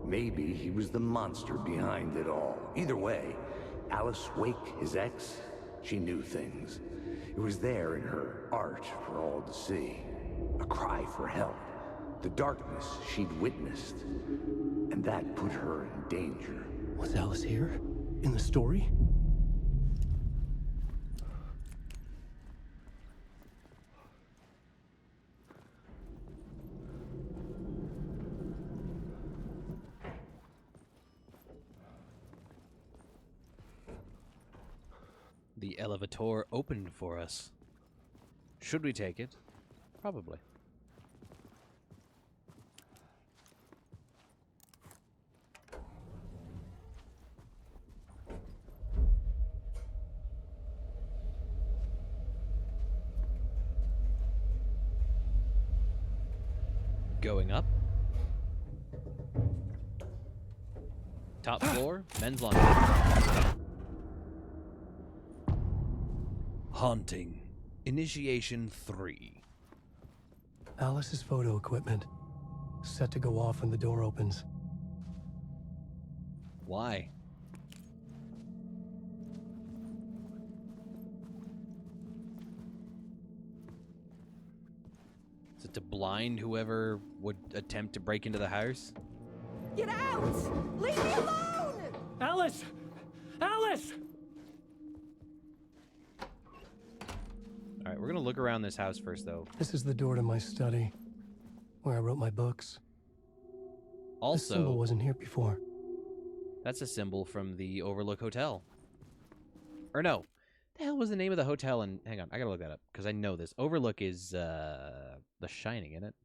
maybe he was the monster behind it all. Either way, Alice Wake, his ex, she knew things. It was there in her art for all to see. A cry for help. The darkness she'd witnessed. And that put her in danger. Was Alice here? In the story? The elevator opened for us. Should we take it? Probably. Going up. Top floor, men's laundry. Haunting. Initiation 3. Alice's photo equipment. Set to go off when the door opens. Why? Is it to blind whoever would attempt to break into the house? Get out! Leave me alone! Alice! Alice! Alright, we're gonna look around this house first, though. This is the door to my study, where I wrote my books. This symbol Also, wasn't here before. that's a symbol from the Overlook Hotel. Or no. The hell was the name of the hotel? And hang on, I gotta look that up, because I know this. Overlook is, The Shining, isn't it?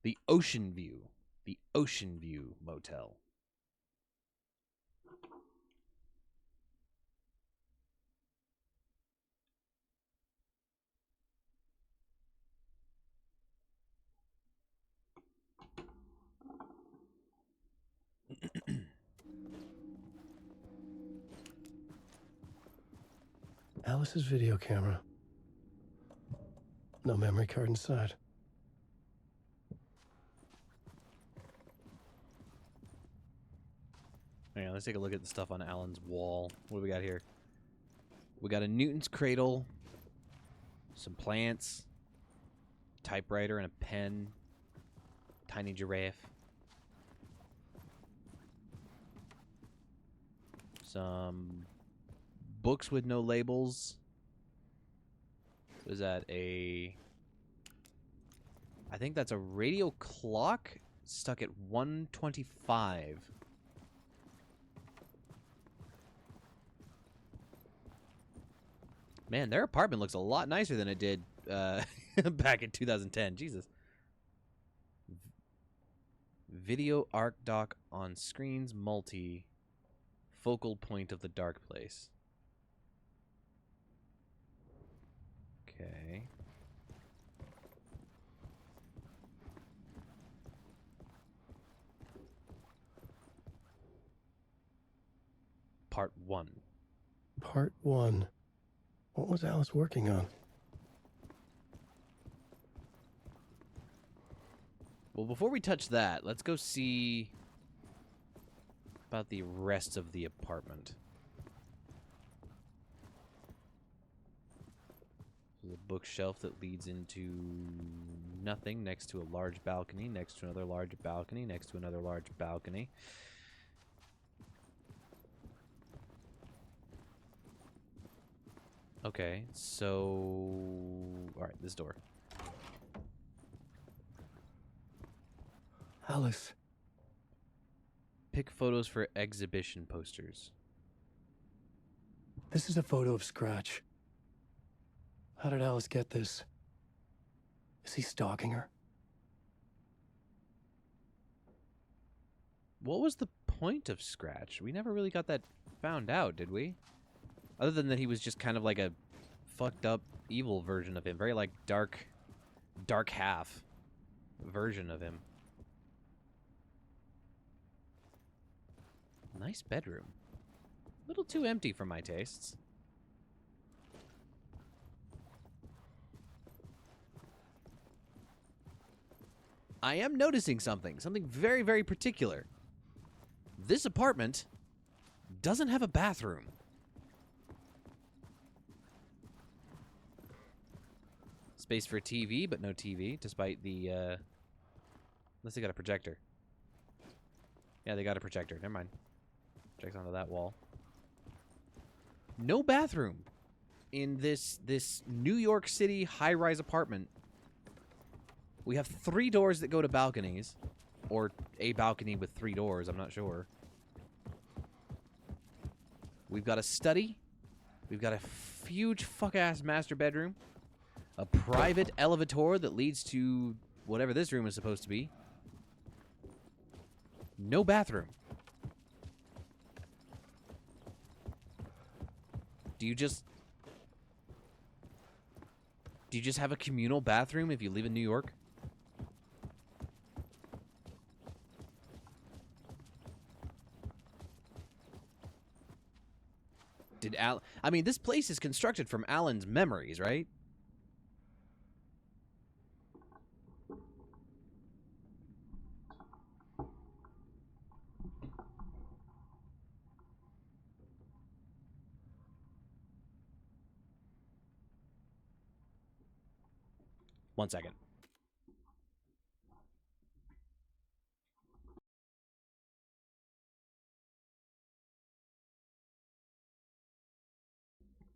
The Ocean View. The Ocean View Motel. Alice's video camera. No memory card inside. Hang on, let's take a look at the stuff on Alan's wall. What do we got here? We got a Newton's cradle, some plants, typewriter and a pen, tiny giraffe, some books with no labels. So is that a... I think that's a radio clock stuck at 125. Man, their apartment looks a lot nicer than it did back in 2010. Jesus. Video arc dock on screens multi. Focal point of the dark place. Okay. Part 1. Part 1. What was Alice working on? Well, before we touch that, let's go see about the rest of the apartment. There's a bookshelf that leads into nothing, next to a large balcony, next to another large balcony, next to another large balcony. Okay, so... Alright, this door. Alice. Pick photos for exhibition posters. This is a photo of Scratch. How did Alice get this? Is he stalking her? What was the point of Scratch? We never really got that found out, did we? Other than that he was just kind of like a fucked up evil version of him. Very like dark half version of him. Nice bedroom. A little too empty for my tastes. I am noticing something very, very particular. This apartment doesn't have a bathroom. Space for a TV, but no TV, despite the, unless they got a projector. Yeah, they got a projector. Never mind. Projects onto that wall. No bathroom in this New York City high-rise apartment. We have 3 doors that go to balconies. Or a balcony with 3 doors, I'm not sure. We've got a study. We've got a huge fuck-ass master bedroom. A private elevator that leads to whatever this room is supposed to be. No bathroom. Do you just have a communal bathroom if you live in New York? Did Al... I mean, this place is constructed from Alan's memories, right? One second.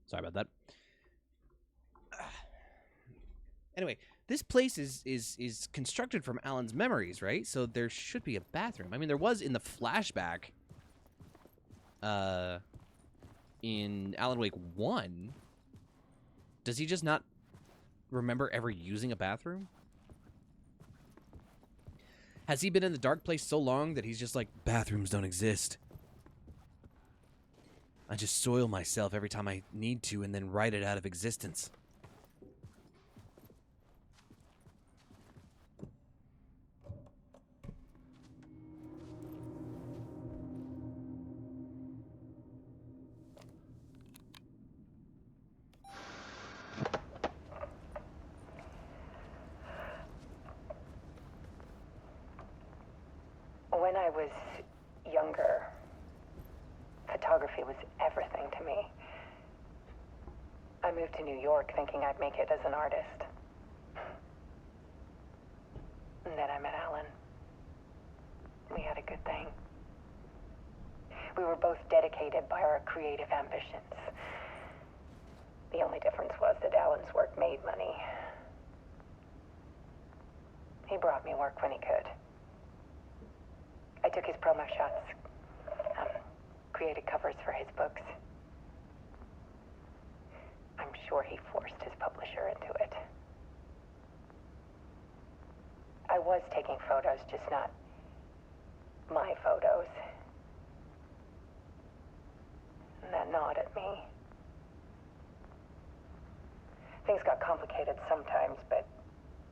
Sorry about that. Anyway, this place is constructed from Alan's memories, right? So there should be a bathroom. I mean, there was in the flashback in Alan Wake 1. Does he just not remember ever using a bathroom? Has he been in the dark place so long that he's just like, bathrooms don't exist? I just soil myself every time I need to and then write it out of existence. When I was younger, photography was everything to me. I moved to New York thinking I'd make it as an artist. And then I met Alan. We had a good thing. We were both dedicated by our creative ambitions. The only difference was that Alan's work made money. He brought me work when he could. I took his promo shots, created covers for his books. I'm sure he forced his publisher into it. I was taking photos, just not my photos. And that gnawed at me. Things got complicated sometimes, but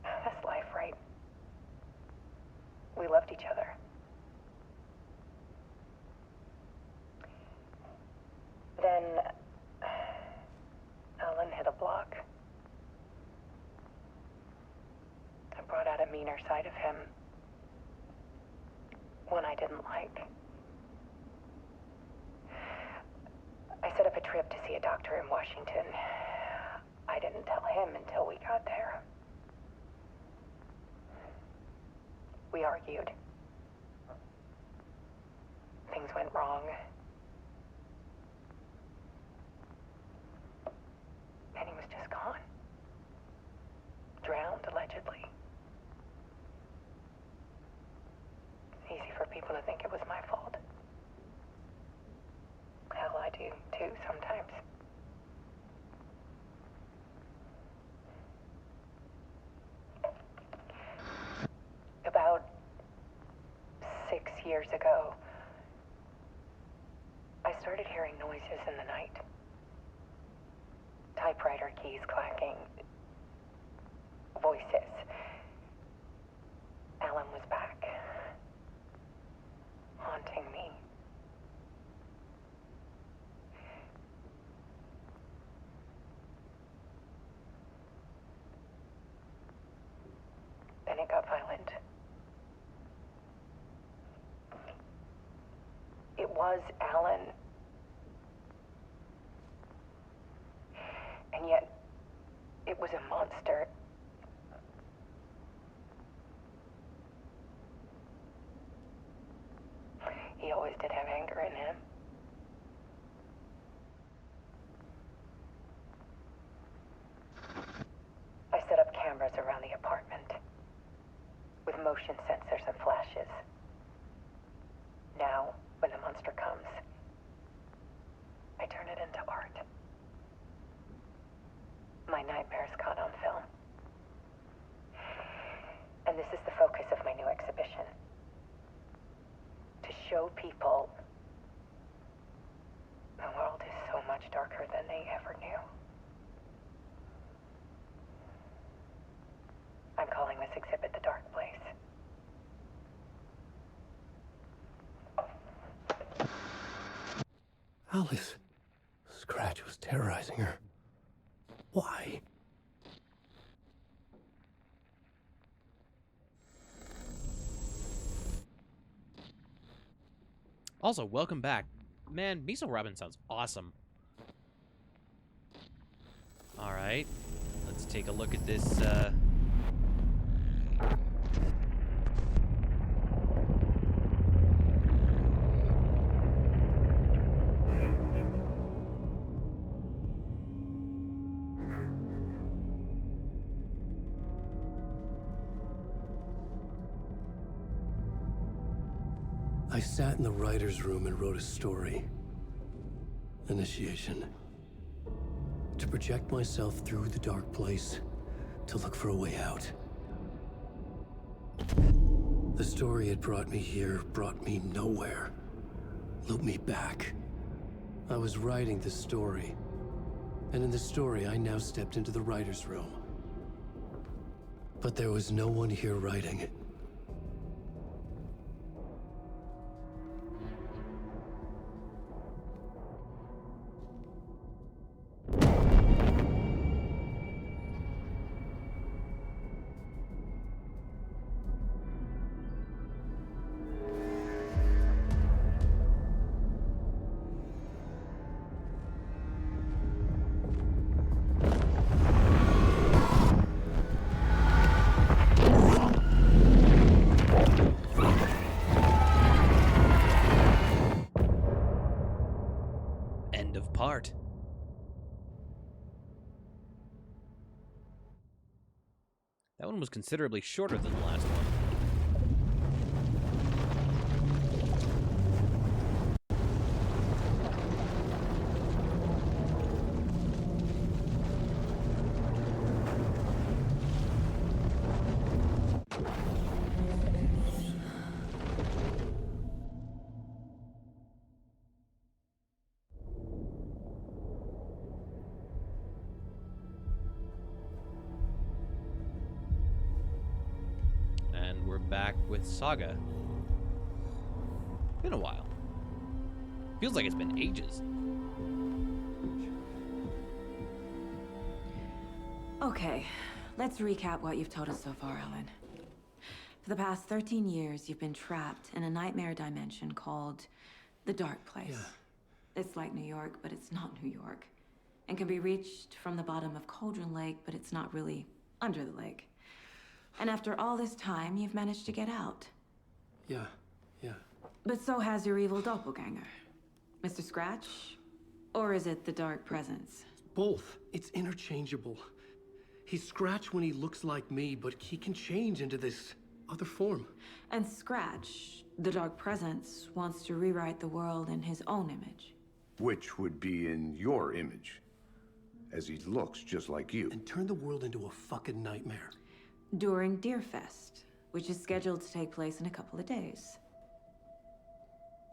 that's life, right? We loved each other. Then Alan hit a block. I brought out a meaner side of him. One I didn't like. I set up a trip to see a doctor in Washington. I didn't tell him until we got there. We argued. Things went wrong. you, too, sometimes. About 6 years ago, I started hearing noises in the night. Typewriter keys clacking. Voices. Alan was back. Haunting me. Then it got violent. It was Alan. And yet, it was a monster. He always did have anger in him. I set up cameras around the apartment with motion sensors and flashes. Now, when the monster comes, I turn it into art. My nightmares caught on film. And this is the focus of my new exhibition. To show people the world is so much darker than they ever knew. I'm calling this exhibit The Dark Place. Alice. Scratch was terrorizing her. Why? Also, welcome back. Man, Miso Robin sounds awesome. Alright. Let's take a look at this, I sat in the writer's room and wrote a story. Initiation. To project myself through the dark place, to look for a way out. The story had brought me here, brought me nowhere. Looped me back. I was writing the story. And in the story, I now stepped into the writer's room. But there was no one here writing it. end of part. That one was considerably shorter than the last one. And we're back with Saga. Been a while. Feels like it's been ages. Okay, let's recap what you've told us so far, Alan. For the past 13 years, you've been trapped in a nightmare dimension called the Dark Place. Yeah. It's like New York, but it's not New York. And can be reached from the bottom of Cauldron Lake, but it's not really under the lake. And after all this time, you've managed to get out. Yeah. But so has your evil doppelganger. Mr. Scratch? Or is it the Dark Presence? Both. It's interchangeable. He's Scratch when he looks like me, but he can change into this other form. And Scratch, the Dark Presence, wants to rewrite the world in his own image. Which would be in your image, as he looks just like you. And turn the world into a fucking nightmare. During Deerfest, which is scheduled to take place in a couple of days.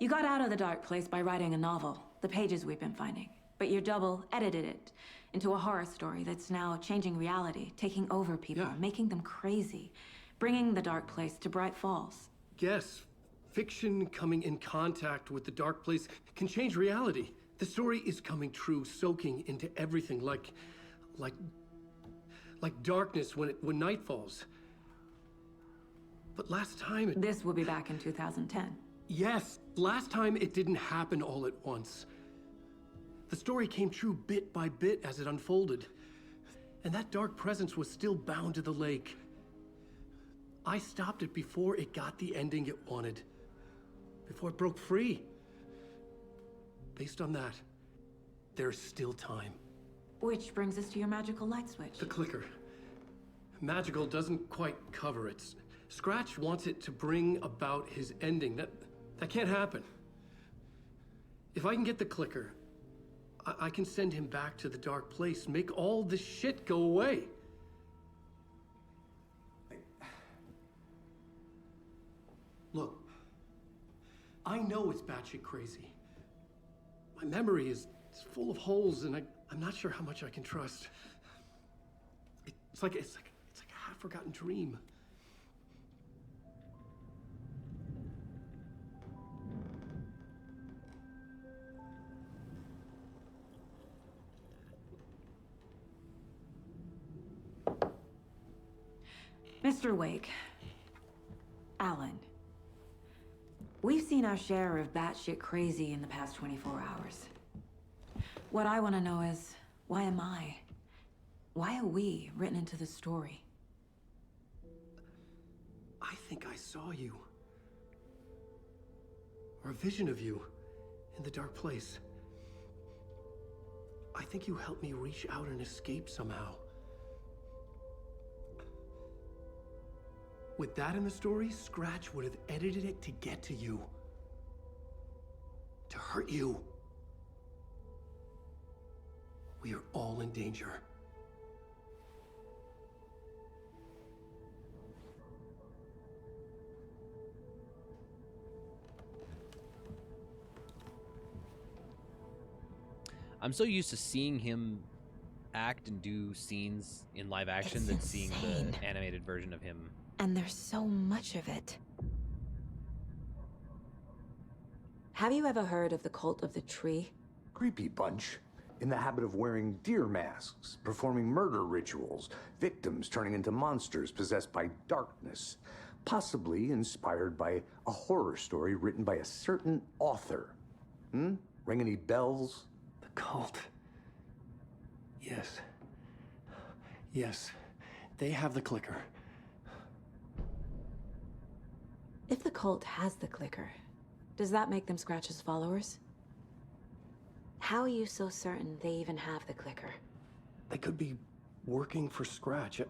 You got out of the dark place by writing a novel, the pages we've been finding. But your double edited it into a horror story that's now changing reality, taking over people, Yeah. making them crazy, bringing the dark place to Bright Falls. Yes, fiction coming in contact with the dark place can change reality. The story is coming true, soaking into everything like darkness when night falls. But last time it... This will be back in 2010. Yes, last time it didn't happen all at once. The story came true bit by bit as it unfolded. And that dark presence was still bound to the lake. I stopped it before it got the ending it wanted. Before it broke free. Based on that, there's still time. Which brings us to your magical light switch. The clicker. Magical doesn't quite cover it. Scratch wants it to bring about his ending. That can't happen. If I can get the clicker, I can send him back to the dark place, make all this shit go away. Look, I know it's batshit crazy. My memory is full of holes, and I'm not sure how much I can trust. It's like a half-forgotten dream. Mr. Wake, Alan, we've seen our share of batshit crazy in the past 24 hours. What I want to know is, why am I? Why are we written into the story? I think I saw you. Or a vision of you in the dark place. I think you helped me reach out and escape somehow. With that in the story, Scratch would have edited it to get to you. To hurt you. We are all in danger. I'm so used to seeing him act and do scenes in live action It's than seeing insane. the animated version of him. And there's so much of it. Have you ever heard of the Cult of the Tree? Creepy bunch. In the habit of wearing deer masks, performing murder rituals, victims turning into monsters possessed by darkness. Possibly inspired by a horror story written by a certain author. Ring any bells? The cult. Yes. Yes. They have the clicker. If the cult has the clicker, does that make them Scratch's followers? How are you so certain they even have the clicker? They could be working for Scratch.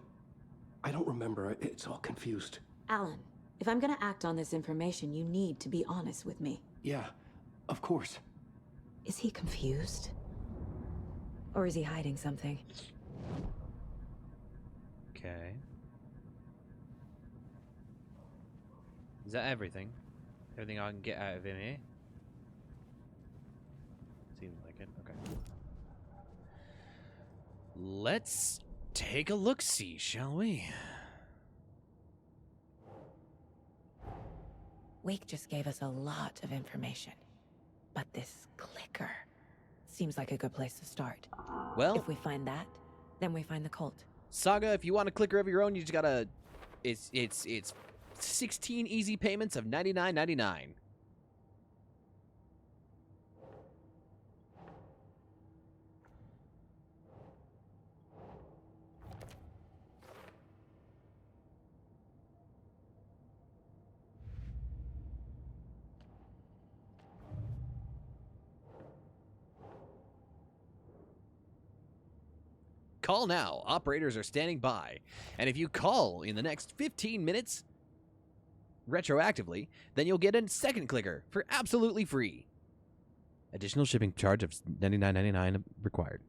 I don't remember. It's all confused. Alan, if I'm gonna act on this information, you need to be honest with me. Yeah, of course. Is he confused? Or is he hiding something? Okay. Is that everything? Everything I can get out of him here? Seems like it. Okay. Let's take a look-see, shall we? Wake just gave us a lot of information. But this clicker seems like a good place to start. Well, If we find that, then we find the cult. Saga, if you want a clicker of your own, you just gotta... It's 16 easy payments of $99.99. Call now. Operators are standing by. And if you call in the next 15 minutes, retroactively, then you'll get a second clicker for absolutely free. Additional shipping charge of $99.99 required.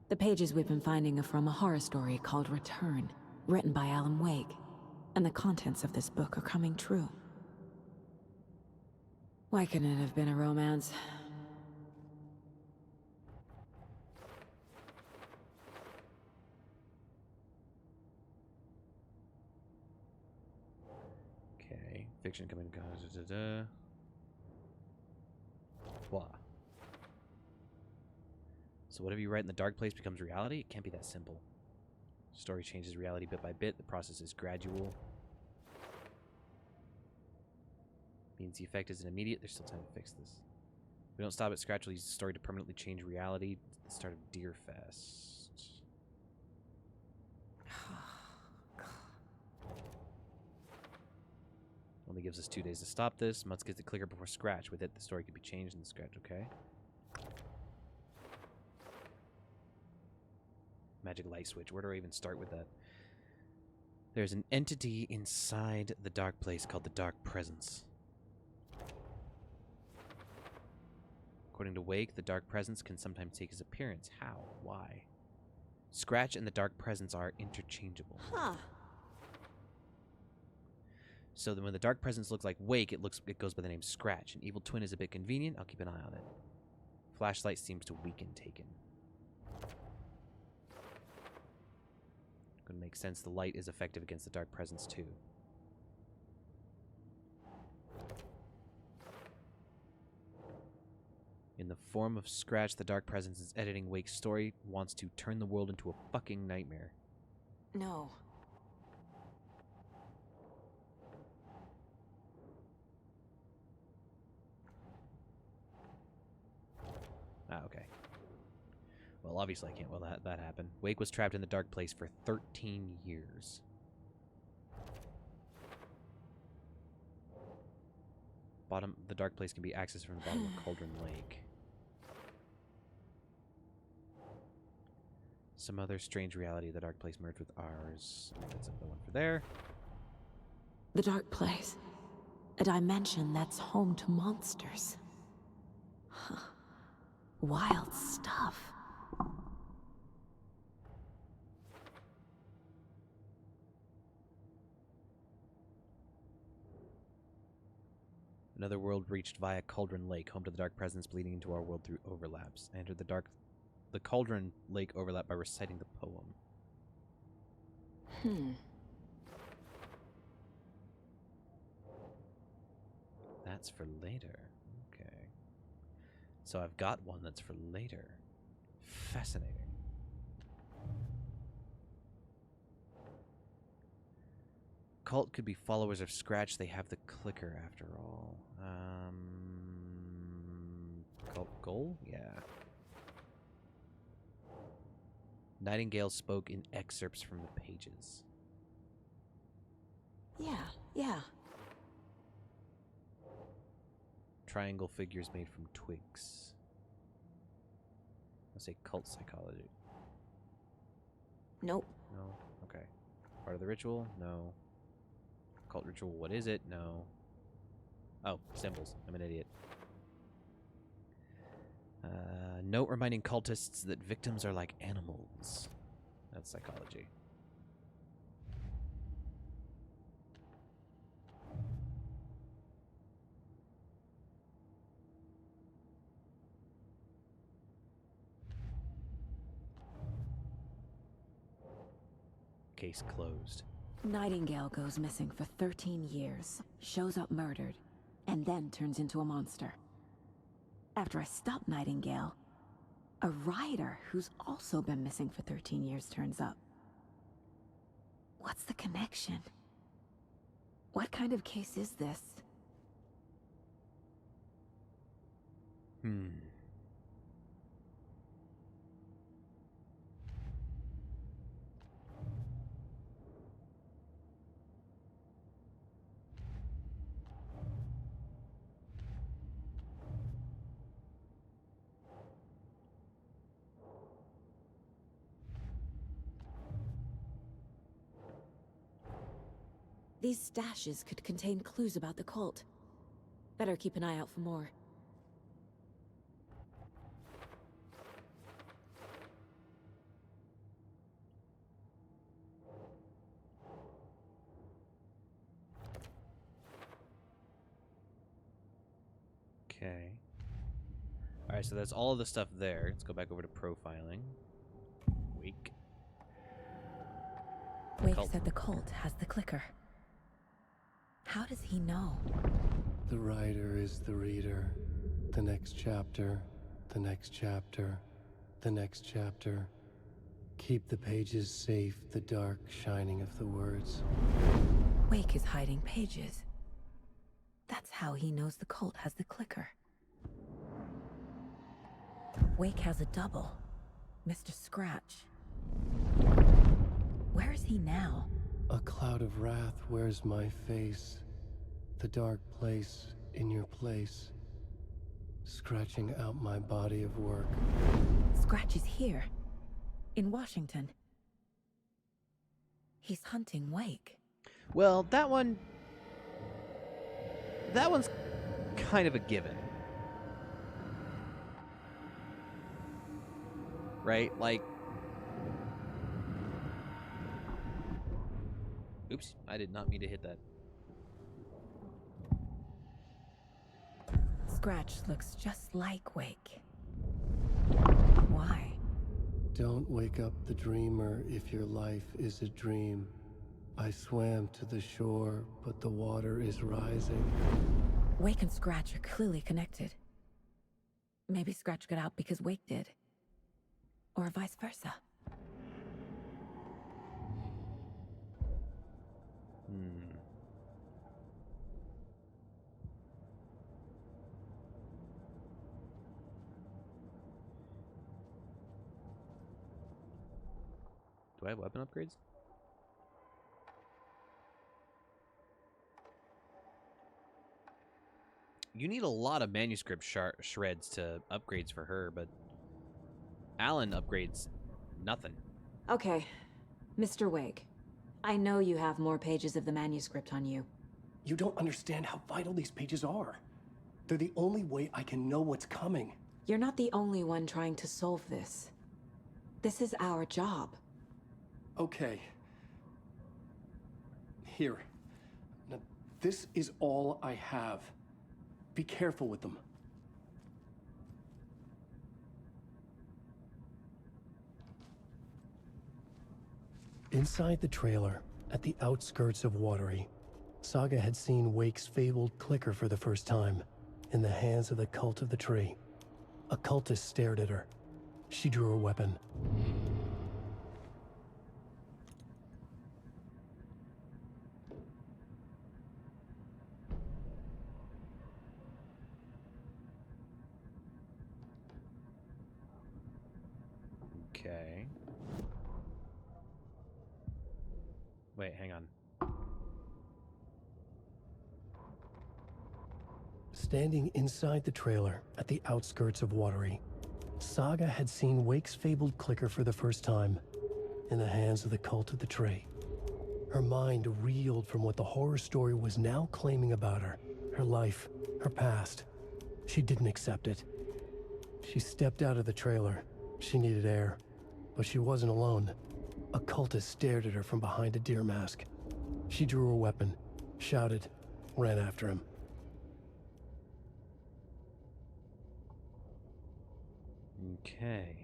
The pages we've been finding are from a horror story called Return, written by Alan Wake. And the contents of this book are coming true. Why couldn't it have been a romance? Okay, fiction coming. Blah. So whatever you write in the dark place becomes reality? It can't be that simple. Story changes reality bit by bit. The process is gradual. Means the effect isn't immediate. There's still time to fix this. If we don't stop at Scratch, we'll use the story to permanently change reality. The start of Deerfest. Only gives us 2 days to stop this. Must get the clicker before Scratch. With it, the story could be changed in the Scratch. Okay. Magic light switch. Where do I even start with that? There's an entity inside the dark place called the Dark Presence. According to Wake, the Dark Presence can sometimes take his appearance. How? Why? Scratch and the Dark Presence are interchangeable. Huh. So then when the Dark Presence looks like Wake, it goes by the name Scratch. An evil twin is a bit convenient. I'll keep an eye on it. Flashlight seems to weaken Taken. Gonna make sense. The light is effective against the Dark Presence too. In the form of Scratch, the Dark Presence is editing Wake's story, wants to turn the world into a fucking nightmare. No. Ah, okay. Well, obviously I can't let that happen. Wake was trapped in the dark place for 13 years. The dark place can be accessed from the bottom of Cauldron Lake. Some other strange reality of the dark place merged with ours. That's the one for there. The dark place. A dimension that's home to monsters. Huh. Wild stuff. Another world reached via Cauldron Lake, home to the dark presence bleeding into our world through overlaps. I entered the Cauldron Lake overlap by reciting the poem. That's for later. Okay. So I've got one that's for later. Fascinating. Cult could be followers of Scratch. They have the clicker after all. Cult goal? Yeah. Nightingale spoke in excerpts from the pages. Yeah. Triangle figures made from twigs. I'll say cult psychology. Nope. No? Okay. Part of the ritual? No. Cult ritual, what is it? No. Oh, symbols. I'm an idiot. Note reminding cultists that victims are like animals. That's psychology. Case closed. Nightingale goes missing for 13 years, shows up murdered, and then turns into a monster. After I stop Nightingale, a rider who's also been missing for 13 years turns up. What's the connection? What kind of case is this? These stashes could contain clues about the cult. Better keep an eye out for more. Okay. Alright, so that's all of the stuff there. Let's go back over to profiling. Wake. Wake Cult. said the cult has the clicker. How does he know? The writer is the reader. The next chapter, the next chapter, the next chapter. Keep the pages safe, the dark shining of the words. Wake is hiding pages. That's how he knows the cult has the clicker. Wake has a double. Mr. Scratch. Where is he now? A cloud of wrath wears my face. The dark place in your place. Scratching out my body of work. Scratch is here. In Washington. He's hunting Wake. Well, that one's kind of a given. Right? Like, oops, I did not mean to hit that. Scratch looks just like Wake. Why? Don't wake up the dreamer if your life is a dream. I swam to the shore, but the water is rising. Wake and Scratch are clearly connected. Maybe Scratch got out because Wake did. Or vice versa. Do I have weapon upgrades? You need a lot of manuscript shreds to upgrades for her, but Alan upgrades nothing. Okay, Mr. Wake. I know you have more pages of the manuscript on you. You don't understand how vital these pages are. They're the only way I can know what's coming. You're not the only one trying to solve this. This is our job. Okay. Here. Now, this is all I have. Be careful with them. Inside the trailer, at the outskirts of Watery, Saga had seen Wake's fabled clicker for the first time, in the hands of the Cult of the Tree. A cultist stared at her. She drew her weapon. Okay. Wait, hang on. Standing inside the trailer at the outskirts of Watery, Saga had seen Wake's fabled clicker for the first time, in the hands of the Cult of the Tree. Her mind reeled from what the horror story was now claiming about her, her life, her past. She didn't accept it. She stepped out of the trailer. She needed air, but she wasn't alone. A cultist stared at her from behind a deer mask. She drew her weapon, shouted, ran after him. Okay.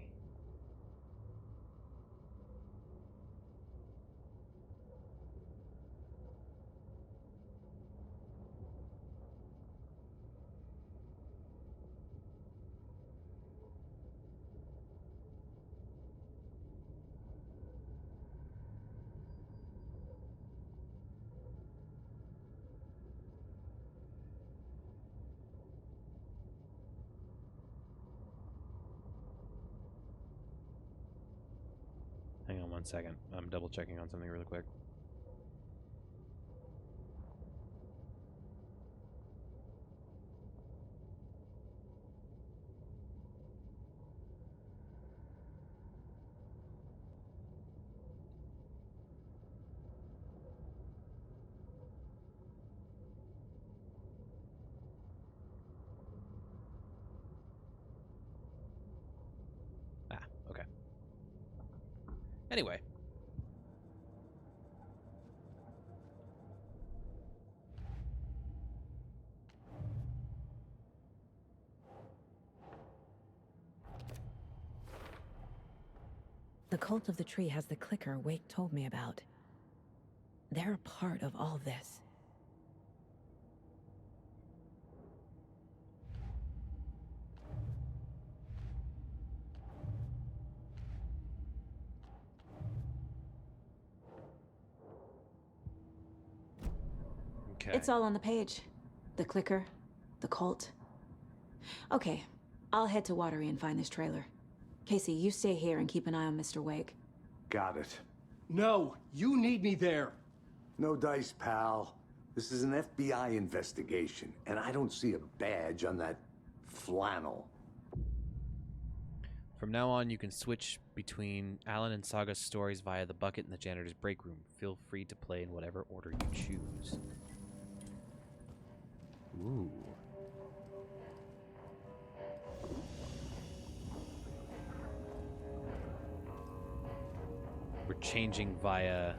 Hang on one second. I'm double checking on something really quick. Anyway. The cult of the tree has the clicker Wake told me about. They're a part of all this. Okay. It's all on the page. The clicker, the cult. Okay, I'll head to Watery and find this trailer. Casey, you stay here and keep an eye on Mr. Wake. Got it. No, you need me there. No dice, pal. This is an FBI investigation, and I don't see a badge on that flannel. From now on, you can switch between Alan and Saga's stories via the bucket in the janitor's break room. Feel free to play in whatever order you choose. Ooh. We're changing via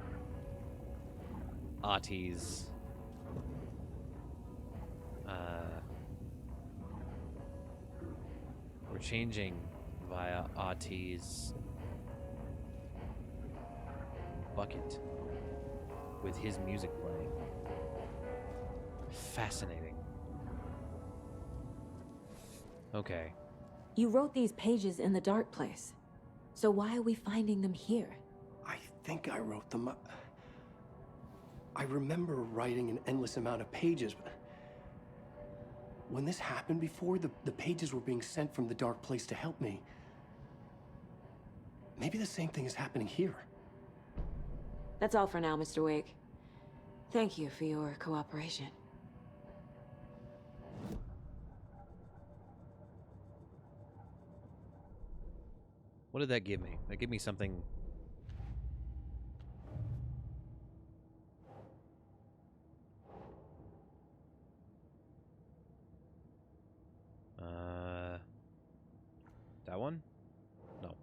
Ahti's we're changing via Ahti's bucket with his music playing. Fascinating. Okay. You wrote these pages in the dark place. So why are we finding them here? I think I wrote them. I remember writing an endless amount of pages. When this happened before, the pages were being sent from the dark place to help me. Maybe the same thing is happening here. That's all for now, Mr. Wake. Thank you for your cooperation. What did that give me? That gave me something. That one? No.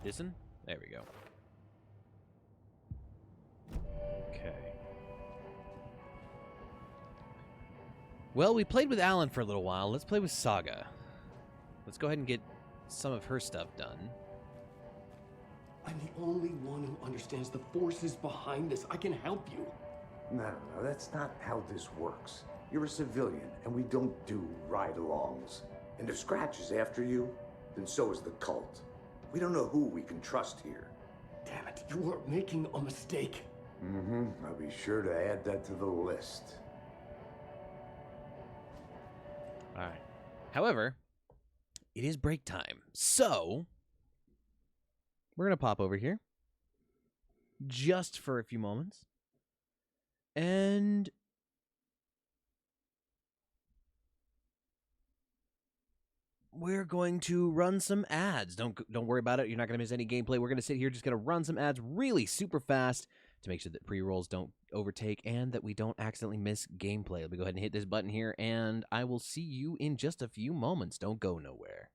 This one? There we go. Okay. Well, we played with Alan for a little while. Let's play with Saga. Let's go ahead and get some of her stuff done. I'm the only one who understands the forces behind this. I can help you. No, that's not how this works. You're a civilian, and we don't do ride-alongs. And if Scratch is after you, then so is the cult. We don't know who we can trust here. Damn it, you are making a mistake. Mm-hmm. I'll be sure to add that to the list. All right. However, it is break time. So, we're going to pop over here just for a few moments. And we're going to run some ads. Don't worry about it. You're not going to miss any gameplay. We're going to sit here just going to run some ads really super fast to make sure that pre-rolls don't overtake and that we don't accidentally miss gameplay. Let me go ahead and hit this button here, and I will see you in just a few moments. Don't go nowhere.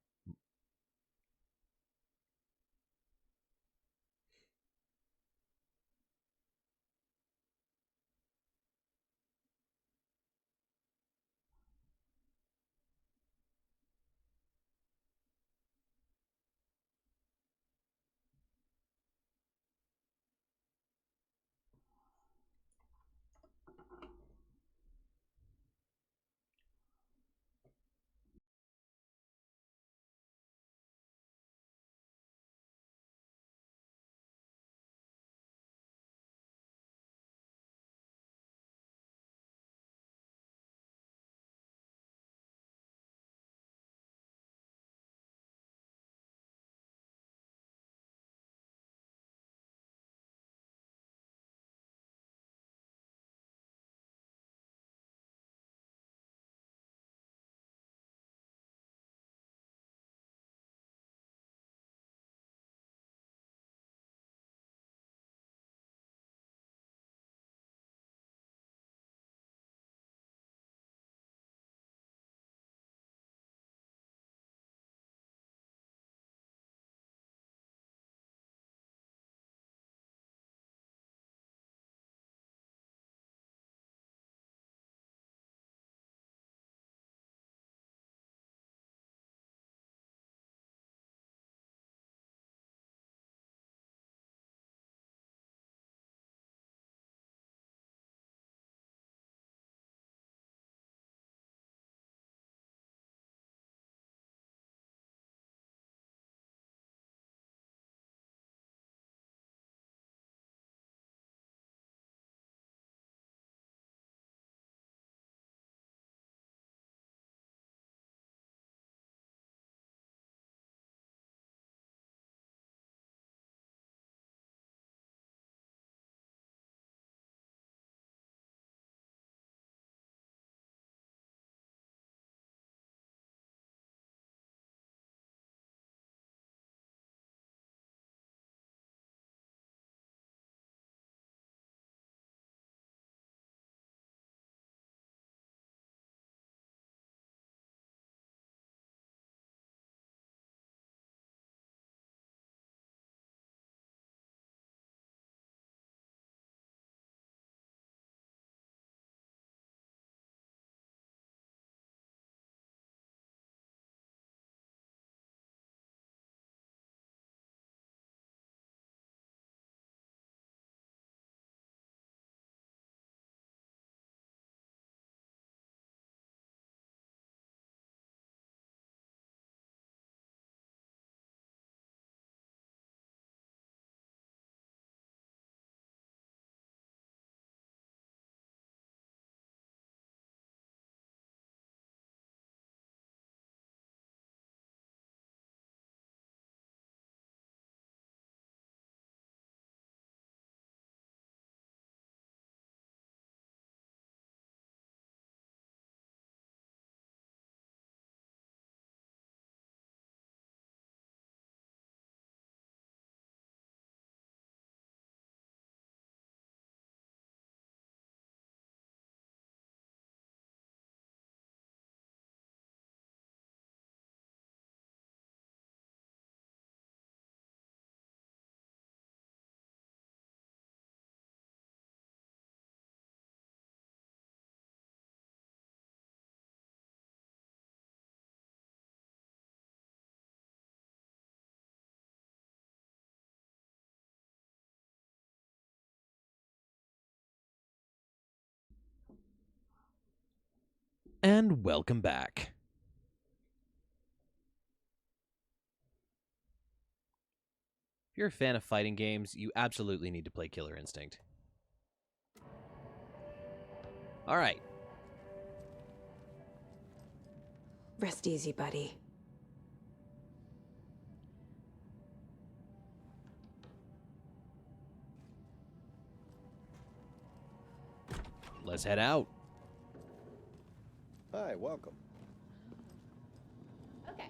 And welcome back. If you're a fan of fighting games, you absolutely need to play Killer Instinct. All right. Rest easy, buddy. Let's head out. Hi, welcome. Okay,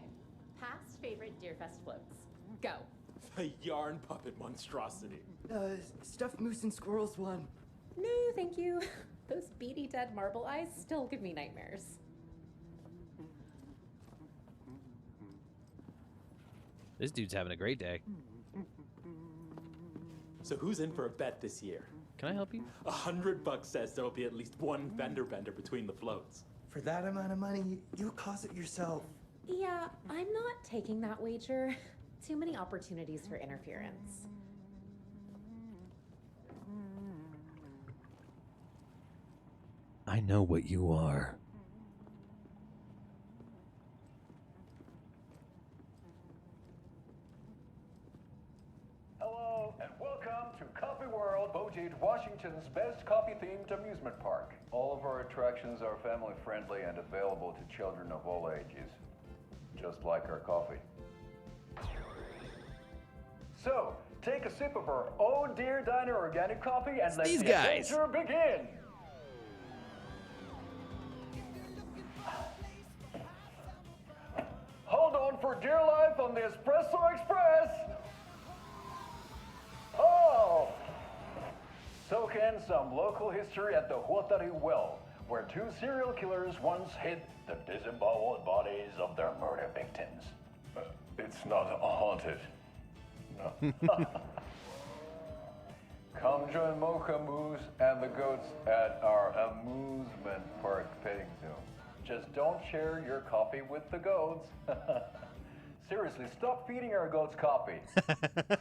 past favorite Deerfest floats. Go. The yarn puppet monstrosity. Stuffed moose and squirrels one. No, thank you. Those beady dead marble eyes still give me nightmares. This dude's having a great day. So who's in for a bet this year? Can I help you? $100 says there'll be at least one fender bender between the floats. For that amount of money, you'll cause it yourself. Yeah, I'm not taking that wager. Too many opportunities for interference. I know what you are. Hello, and welcome to Coffee World, voted Washington's best coffee-themed amusement park. All of our attractions are family-friendly and available to children of all ages, just like our coffee. So, take a sip of our Oh Dear Diner organic coffee and let these the guys. adventure begin! Hold on for dear life on the Espresso Express! Oh! Soak in some local history at the Huatari Well, where two serial killers once hid the disemboweled bodies of their murder victims. It's not haunted. No. Come join Mocha Moose and the goats at our amusement park petting zoo. Just don't share your coffee with the goats. Seriously, stop feeding our goats coffee.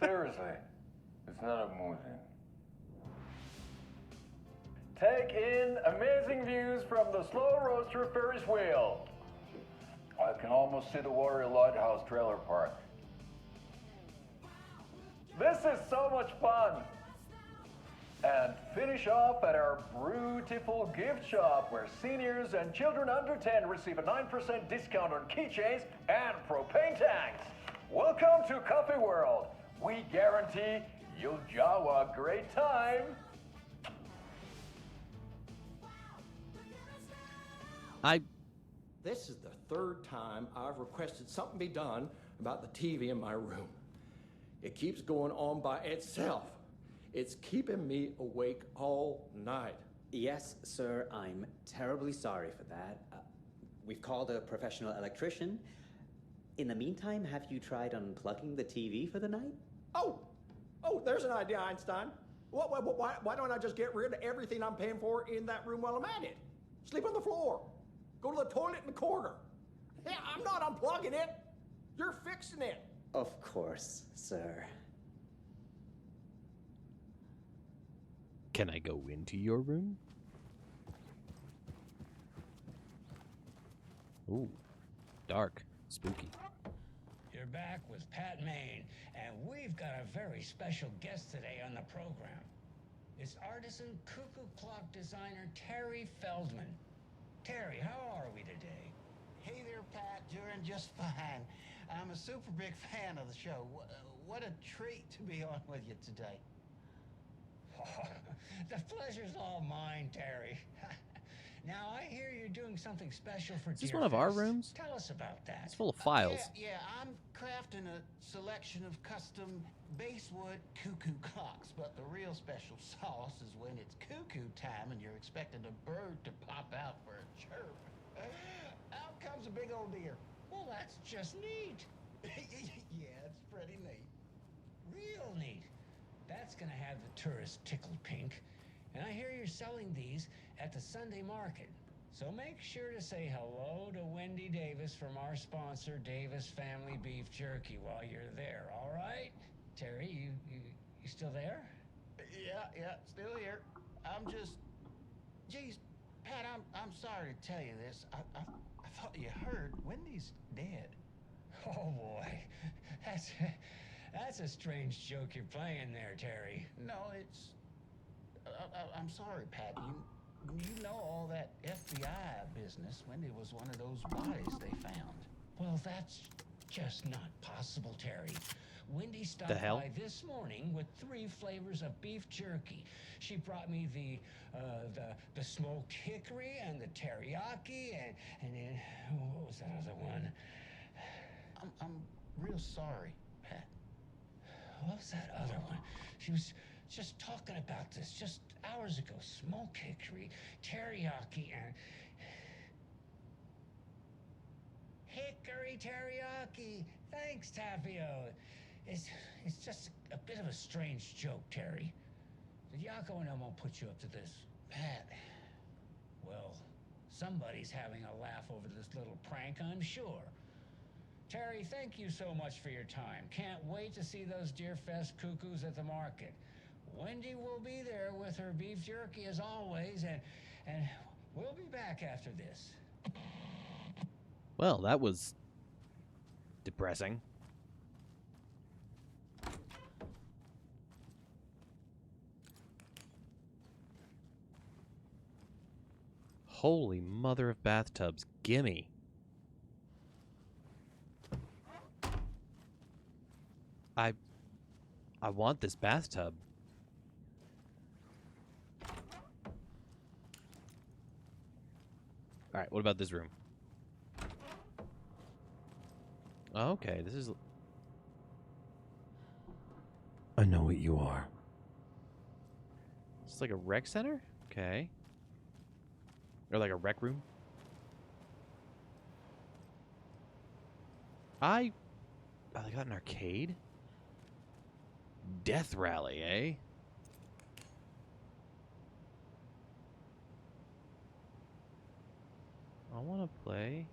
Seriously, it's not amusing. Take in amazing views from the Slow Roaster Ferris wheel. I can almost see the Warrior Lighthouse trailer park. This is so much fun! And finish off at our beautiful gift shop where seniors and children under 10 receive a 9% discount on keychains and propane tanks. Welcome to Coffee World. We guarantee you'll jaw a great time. This is the third time I've requested something be done about the TV in my room. It keeps going on by itself. It's keeping me awake all night. Yes, sir, I'm terribly sorry for that. We've called a professional electrician. In the meantime, have you tried unplugging the TV for the night? Oh, there's an idea, Einstein. Why don't I just get rid of everything I'm paying for in that room while I'm at it? Sleep on the floor. Go to the toilet in the corner. Yeah, I'm not unplugging it. You're fixing it. Of course, sir. Can I go into your room? Ooh, dark, spooky. You're back with Pat Maine, and we've got a very special guest today on the program. It's artisan cuckoo clock designer Terry Feldman. Terry, how are we today? Hey there, Pat. Doing just fine. I'm a super big fan of the show. What a treat to be on with you today. The pleasure's all mine, Terry. Now, I hear you're doing something special for Is this one of our rooms? Tell us about that. It's full of files. Yeah, I'm crafting a selection of custom basswood cuckoo clocks, but the real special sauce is when it's cuckoo time and you're expecting a bird to pop out for a chirp. Out comes a big old deer. Well, that's just neat. Yeah, it's pretty neat. Real neat. That's gonna have the tourists tickled pink. And I hear you're selling these at the Sunday market. So make sure to say hello to Wendy Davis from our sponsor, Davis Family Beef Jerky, while you're there, all right? Terry, you still there? Yeah, still here. I'm just... Geez, Pat, I'm sorry to tell you this. I thought you heard Wendy's dead. Oh boy, that's a strange joke you're playing there, Terry. No, it's. I'm sorry, Pat. You know all that FBI business. Wendy was one of those bodies they found. Well, that's just not possible, Terry. Wendy stopped The hell? by this morning with 3 flavors of beef jerky. She brought me the smoked hickory and the teriyaki and then what was that other one? I'm real sorry, Pat. What was that other one? She was just talking about this just hours ago. Smoked hickory, teriyaki, and hickory teriyaki. Thanks, Tapio. It's just a bit of a strange joke, Terry. Did Yako and Elmo put you up to this? Pat. Well, somebody's having a laugh over this little prank, I'm sure. Terry, thank you so much for your time. Can't wait to see those Deerfest cuckoos at the market. Wendy will be there with her beef jerky as always, and we'll be back after this. Well, that was depressing. Holy mother of bathtubs, gimme. I want this bathtub. Alright, what about this room? Okay, this is... I know what you are. It's like a rec center? Okay. Or like a rec room? Oh, they got an arcade? Death Rally, eh? I want to play.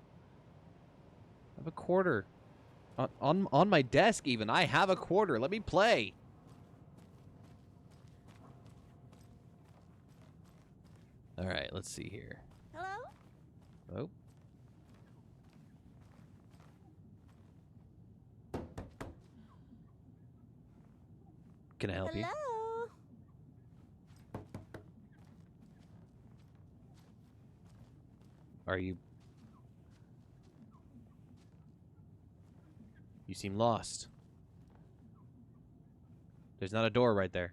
I have a quarter. On my desk, even. I have a quarter. Let me play. All right, let's see here. Hello? Oh. Can I help you? Hello? Are you... You seem lost. There's not a door right there.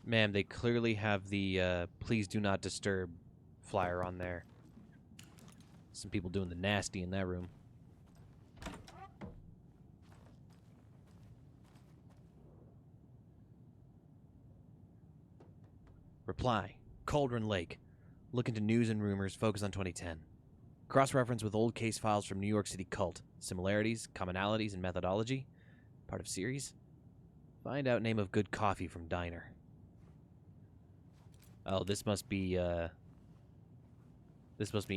Ma'am, they clearly have the please do not disturb flyer on there. Some people doing the nasty in that room. Reply. Cauldron Lake. Look into news and rumors. Focus on 2010. Cross-reference with old case files from New York City cult. Similarities, commonalities, and methodology. Part of series. Find out name of good coffee from diner. Oh, this must be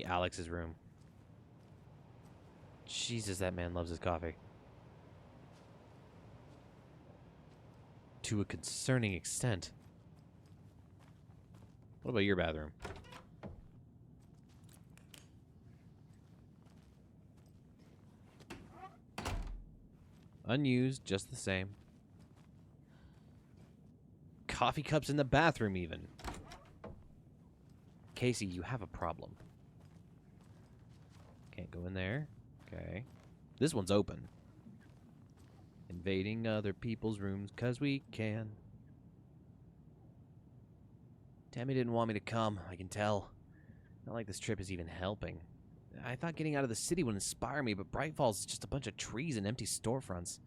Alex's room. Jesus, that man loves his coffee. To a concerning extent. What about your bathroom? Unused, just the same. Coffee cups in the bathroom, even. Casey, you have a problem. Can't go in there. Okay. This one's open. Invading other people's rooms 'cause we can. Tammy didn't want me to come, I can tell. Not like this trip is even helping. I thought getting out of the city would inspire me, but Bright Falls is just a bunch of trees and empty storefronts.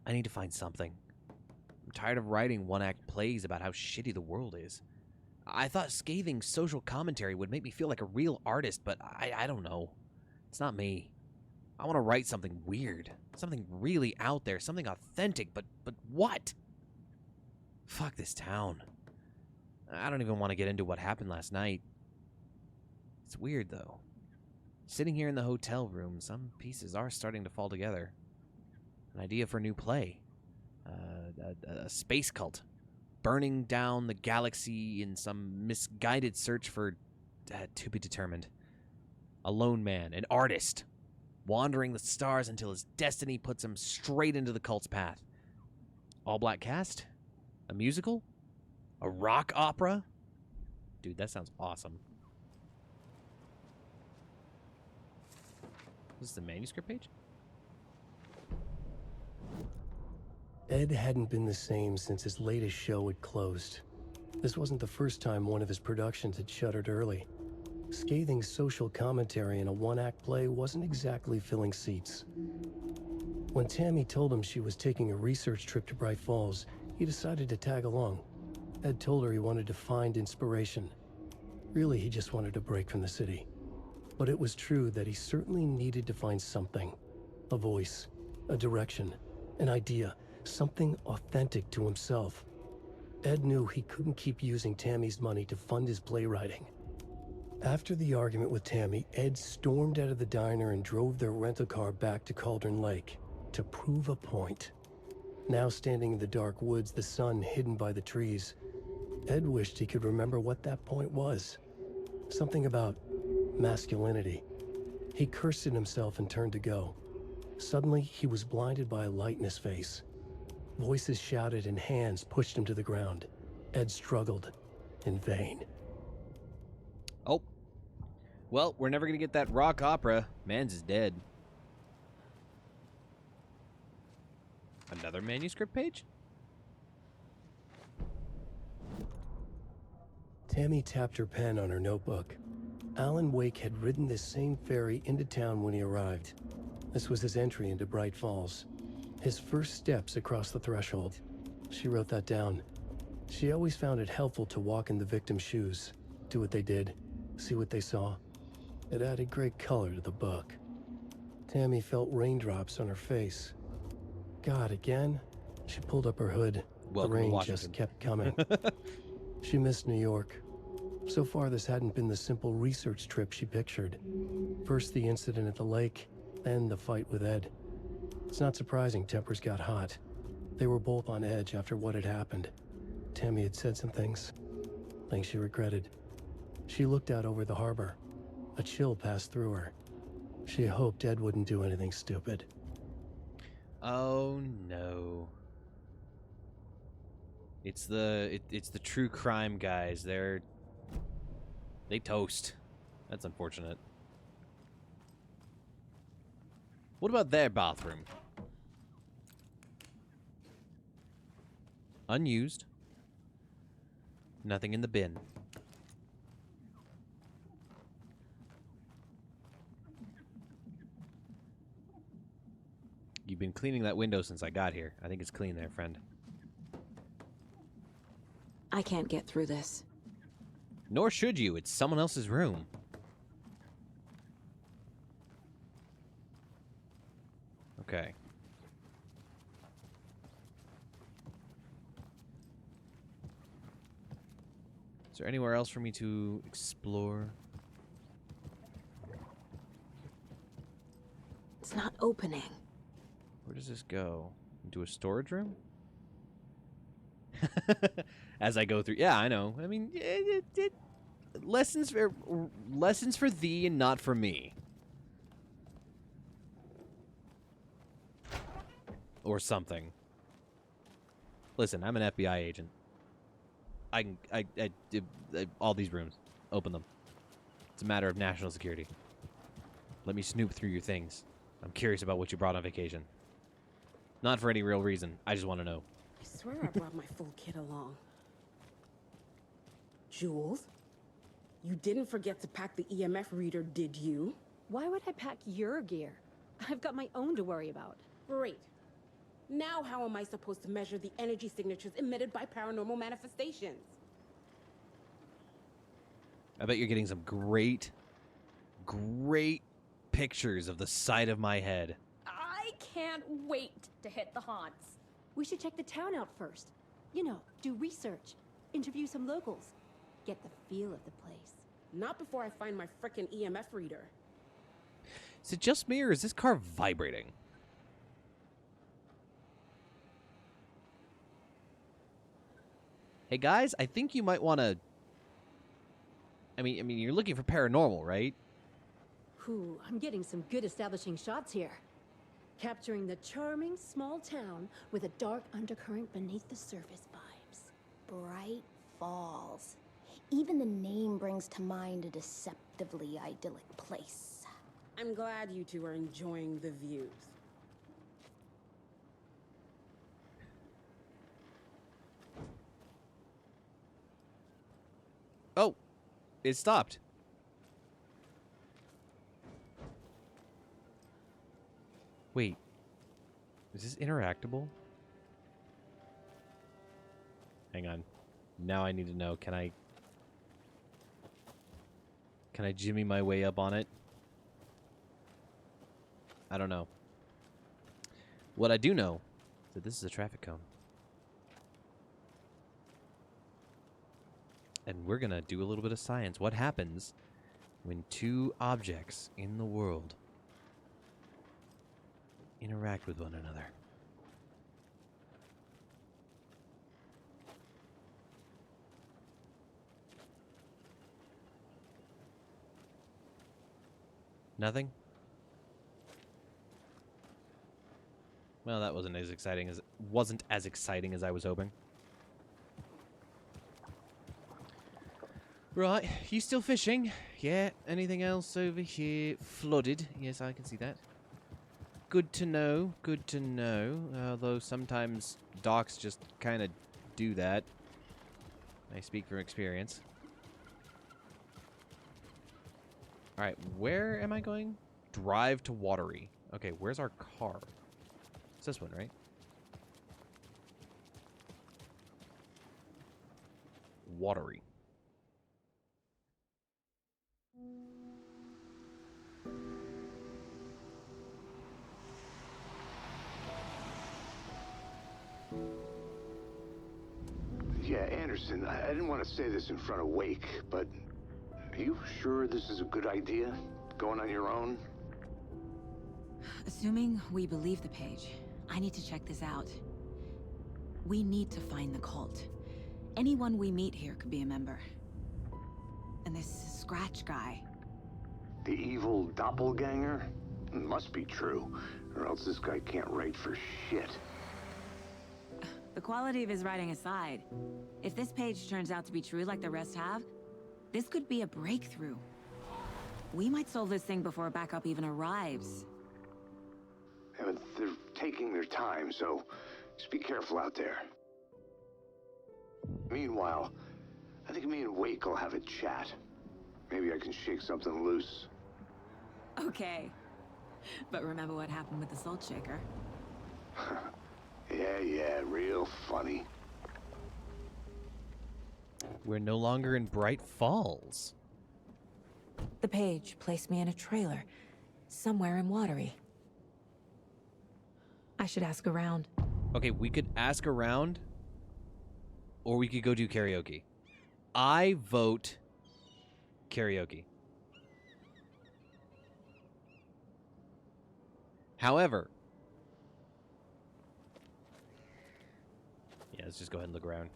I need to find something. I'm tired of writing one-act plays about how shitty the world is. I thought scathing social commentary would make me feel like a real artist, but I don't know. It's not me. I want to write something weird. Something really out there. Something authentic, but what? Fuck this town. I don't even want to get into what happened last night. It's weird, though. Sitting here in the hotel room, some pieces are starting to fall together. An idea for a new play. A space cult. Burning down the galaxy in some misguided search for to be determined. A lone man, an artist, wandering the stars until his destiny puts him straight into the cult's path. All black cast? A musical? A rock opera? Dude, that sounds awesome. This is the manuscript page? Ed hadn't been the same since his latest show had closed. This wasn't the first time one of his productions had shuttered early. Scathing social commentary in a one-act play wasn't exactly filling seats. When Tammy told him she was taking a research trip to Bright Falls, he decided to tag along. Ed told her he wanted to find inspiration. Really, he just wanted a break from the city. But it was true that he certainly needed to find something. A voice, a direction, an idea, something authentic to himself. Ed knew he couldn't keep using Tammy's money to fund his playwriting. After the argument with Tammy, Ed stormed out of the diner and drove their rental car back to Cauldron Lake to prove a point. Now standing in the dark woods, the sun hidden by the trees, Ed wished he could remember what that point was. Something about masculinity. He cursed at himself and turned to go. Suddenly, he was blinded by a light in his face. Voices shouted and hands pushed him to the ground. Ed struggled in vain. Oh. Well, we're never going to get that rock opera. Mans is dead. Another manuscript page? Tammy tapped her pen on her notebook. Alan Wake had ridden this same ferry into town when he arrived. This was his entry into Bright Falls. His first steps across the threshold. She wrote that down. She always found it helpful to walk in the victim's shoes, do what they did, see what they saw. It added great color to the book. Tammy felt raindrops on her face. God, again? She pulled up her hood. Welcome the to rain Washington. just kept coming. She missed New York. So far, this hadn't been the simple research trip she pictured. First the incident at the lake, then the fight with Ed. It's not surprising tempers got hot. They were both on edge after what had happened. Tammy had said some things she regretted. She looked out over the harbor. A chill passed through her. She hoped Ed wouldn't do anything stupid. Oh no. It's the true crime guys. They toast. That's unfortunate. What about their bathroom? Unused. Nothing in the bin. You've been cleaning that window since I got here. I think it's clean there, friend. I can't get through this. Nor should you. It's someone else's room. Okay. Is there anywhere else for me to explore? It's not opening. Where does this go? Into a storage room? As I go through. Yeah, I know. I mean, lessons for thee and not for me. Or something. Listen, I'm an FBI agent. I all these rooms. Open them. It's a matter of national security. Let me snoop through your things. I'm curious about what you brought on vacation. Not for any real reason. I just want to know. I swear I brought my full kit along. Jules, you didn't forget to pack the EMF reader, did you? Why would I pack your gear? I've got my own to worry about. Great. Now how am I supposed to measure the energy signatures emitted by paranormal manifestations? I bet you're getting some great pictures of the side of my head. I can't wait to hit the haunts. We should check the town out first. You know, do research, interview some locals, get the feel of the place. Not before I find my frickin' EMF reader. Is it just me or is this car vibrating? Hey guys, I think you might want to. I mean, you're looking for paranormal, right? Ooh, I'm getting some good establishing shots here. Capturing the charming small town with a dark undercurrent beneath the surface vibes. Bright Falls. Even the name brings to mind a deceptively idyllic place. I'm glad you two are enjoying the views. Oh, it stopped. Wait, is this interactable? Hang on. Now I need to know, can I jimmy my way up on it? I don't know. What I do know is that this is a traffic cone. And we're gonna do a little bit of science. What happens when two objects in the world interact with one another? Nothing? Well, that wasn't as exciting as I was hoping. Right, you still fishing? Yeah, anything else over here? Flooded. Yes, I can see that. Good to know, good to know. Although sometimes docks just kind of do that. I speak from experience. Alright, where am I going? Drive to Watery. Okay, where's our car? It's this one, right? Watery. Yeah, Anderson, I didn't want to say this in front of Wake, but are you sure this is a good idea? Going on your own? Assuming we believe the page, I need to check this out. We need to find the cult. Anyone we meet here could be a member. And this Scratch guy. The evil doppelganger? Must be true, or else this guy can't write for shit. The quality of his writing aside, if this page turns out to be true like the rest have, this could be a breakthrough. We might solve this thing before backup even arrives. Yeah, but they're taking their time, so just be careful out there. Meanwhile, I think me and Wake will have a chat. Maybe I can shake something loose. Okay. But remember what happened with the Salt Shaker? Yeah, real funny. We're no longer in Bright Falls. The page placed me in a trailer, somewhere in Watery. I should ask around. Okay, we could ask around, or we could go do karaoke. I vote karaoke. However, yeah, let's just go ahead and look around.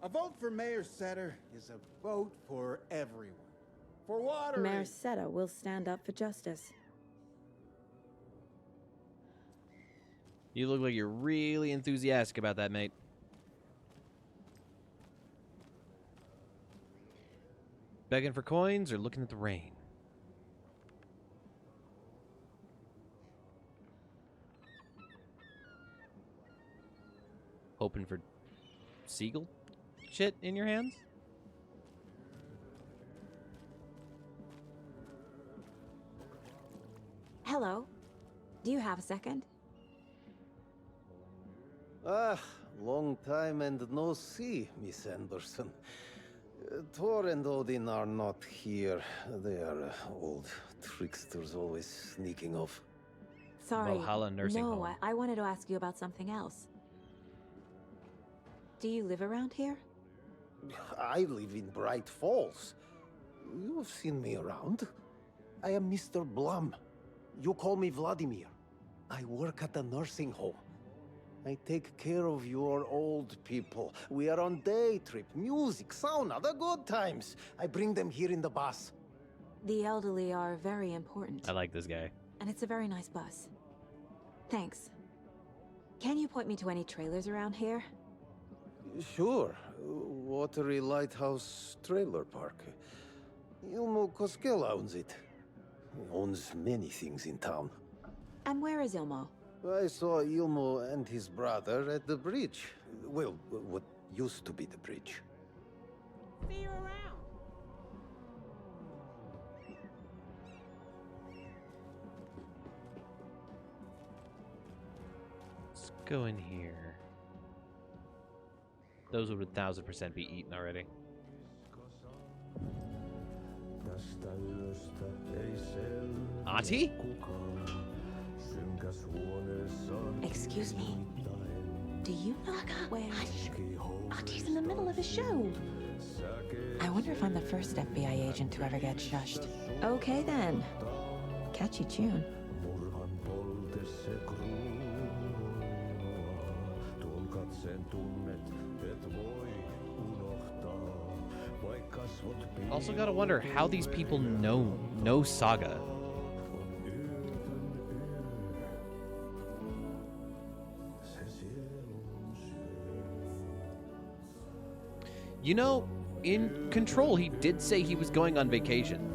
A vote for Mayor Setter is a vote for everyone. For Watery. Mayor Seta will stand up for justice. You look like you're really enthusiastic about that, mate. Begging for coins or looking at the rain? Hoping for seagull shit in your hands? Hello. Do you have a second? Ah, long time and no see, Miss Anderson. Thor and Odin are not here. They are old tricksters always sneaking off. Sorry. Valhalla nursing no, home. I wanted to ask you about something else. Do you live around here? I live in Bright Falls. You've seen me around. I am Mr. Blum. You call me Vladimir. I work at the nursing home. I take care of your old people. We are on day trip, music, sauna, the good times. I bring them here in the bus. The elderly are very important. I like this guy. And it's a very nice bus. Thanks. Can you point me to any trailers around here? Sure. Watery Lighthouse Trailer Park. Ilmo Koskela owns it. He owns many things in town. And where is Ilmo? I saw Ilmo and his brother at the bridge. Well, what used to be the bridge. See you around. Let's go in here. Those would 1000% be eaten already. Auntie? Excuse me. Do you know where... Artie's in the middle of a show. I wonder if I'm the first FBI agent to ever get shushed. Okay then. Catchy tune. Also gotta wonder how these people know Saga. You know, in Control, he did say he was going on vacation.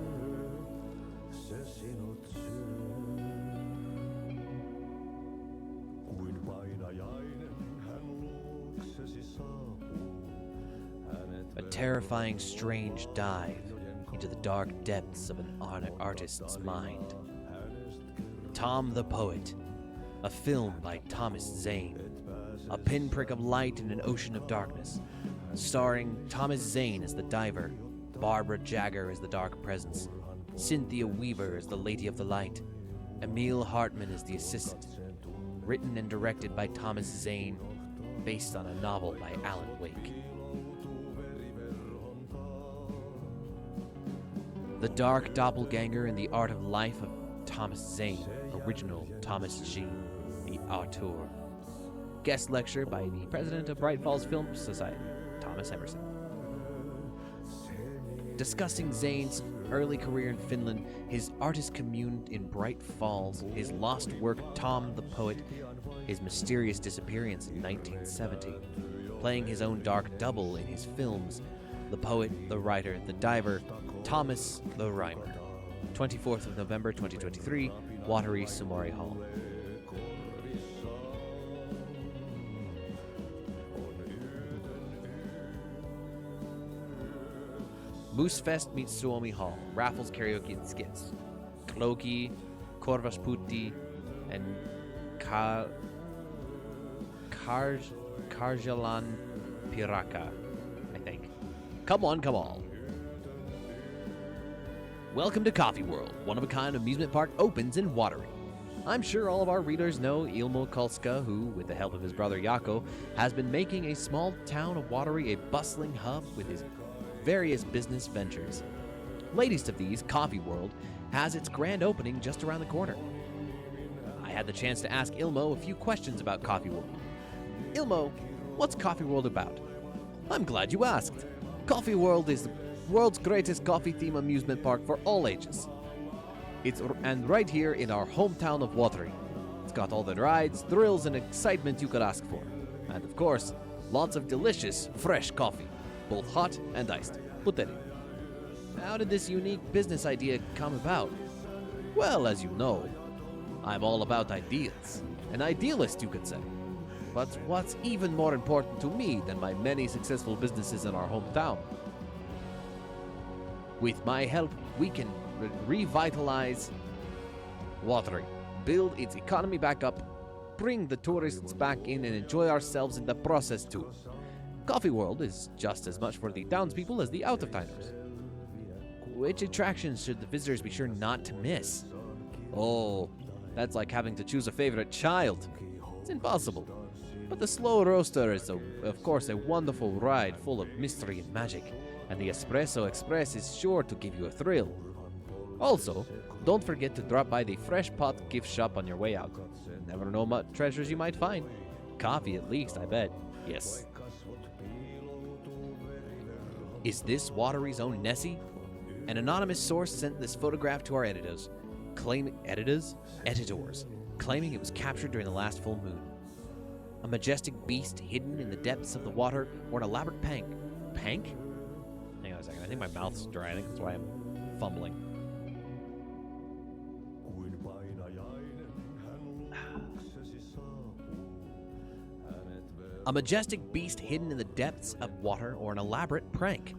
A terrifying, strange dive into the dark depths of an artist's mind. Tom the Poet, a film by Thomas Zane, a pinprick of light in an ocean of darkness, starring Thomas Zane as the diver, Barbara Jagger as the dark presence, Cynthia Weaver as the Lady of the Light, Emil Hartman as the assistant, written and directed by Thomas Zane, based on a novel by Alan Wake. The Dark Doppelganger and the Art of Life of Thomas Zane, original Thomas G., the auteur. Guest lecture by the president of Bright Falls Film Society, Thomas Emerson. Discussing Zane's early career in Finland, his artist commune in Bright Falls, his lost work Tom the Poet, his mysterious disappearance in 1970, playing his own dark double in his films, The Poet, The Writer, The Diver, Thomas the Rhymer. 24th of November 2023, Watery Sumori Hall. Moosefest meets Suomi Hall, raffles, karaoke, and skits. Kloki, Korvasputti, and Karjalan Piraka, I think. Come on, come on. Welcome to Coffee World, one-of-a-kind amusement park opens in Watery. I'm sure all of our readers know Ilmo Kolska, who, with the help of his brother Jaakko, has been making a small town of Watery a bustling hub with his various business ventures. Latest of these, Coffee World, has its grand opening just around the corner. I had the chance to ask Ilmo a few questions about Coffee World. Ilmo, what's Coffee World about? I'm glad you asked. Coffee World is the world's greatest coffee-themed amusement park for all ages. And right here in our hometown of Watery. It's got all the rides, thrills, and excitement you could ask for. And of course, lots of delicious, fresh coffee, both hot and iced. Puteri. How did this unique business idea come about? Well, as you know, I'm all about ideas. An idealist, you could say. But what's even more important to me than my many successful businesses in our hometown? With my help, we can revitalize Watery, build its economy back up, bring the tourists back in, and enjoy ourselves in the process too. Coffee World is just as much for the townspeople as the out-of-towners. Which attractions should the visitors be sure not to miss? Oh, that's like having to choose a favorite child. It's impossible. But the Slow Roaster is, of course, a wonderful ride full of mystery and magic, and the Espresso Express is sure to give you a thrill. Also, don't forget to drop by the Fresh Pot gift shop on your way out. Never know what treasures you might find. Coffee at least, I bet. Yes. Is this Watery's own Nessie? An anonymous source sent this photograph to our editors, claiming it was captured during the last full moon. A majestic beast hidden in the depths of the water, or an elaborate pank. Pank? Hang on a second. I think my mouth's dry. I think that's why I'm fumbling. A majestic beast hidden in the depths of water, or an elaborate prank.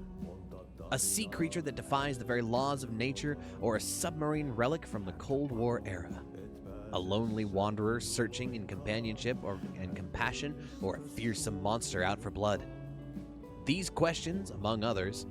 A sea creature that defies the very laws of nature, or a submarine relic from the Cold War era. A lonely wanderer searching in companionship and compassion, or a fearsome monster out for blood. These questions, among others,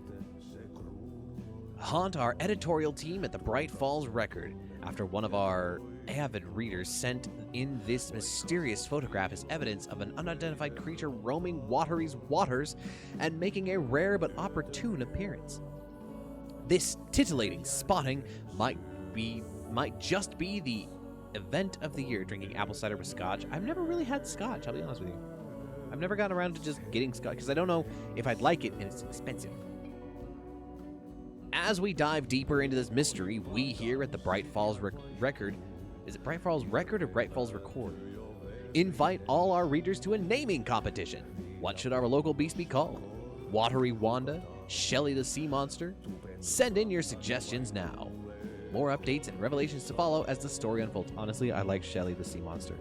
haunt our editorial team at the Bright Falls Record after one of our avid readers sent in this mysterious photograph as evidence of an unidentified creature roaming Watery's waters and making a rare but opportune appearance. This titillating spotting might just be the event of the year. Drinking apple cider with scotch. I've never really had scotch, I'll be honest with you. I've never gotten around to just getting scotch because I don't know if I'd like it and it's expensive. As we dive deeper into this mystery, we here at the Bright Falls Record, is it Bright Falls Record or Bright Falls Record? Invite all our readers to a naming competition. What should our local beast be called? Watery Wanda? Shelly the Sea Monster? Send in your suggestions now. More updates and revelations to follow as the story unfolds. Honestly, I like Shelly the Sea Monster.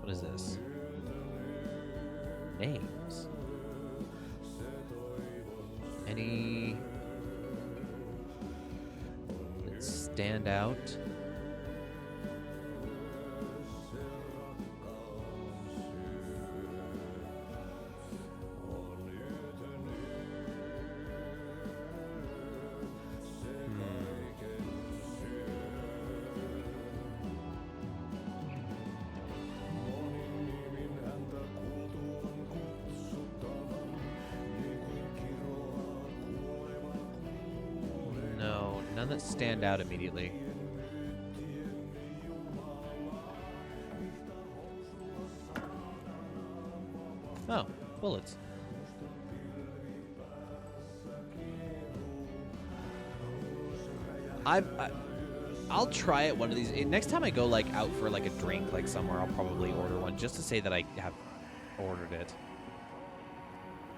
What is this? Names. Any that stand out? None that stand out immediately. Oh, bullets. I'll try it one of these. Next time I go like out for like a drink like somewhere, I'll probably order one just to say that I have ordered it.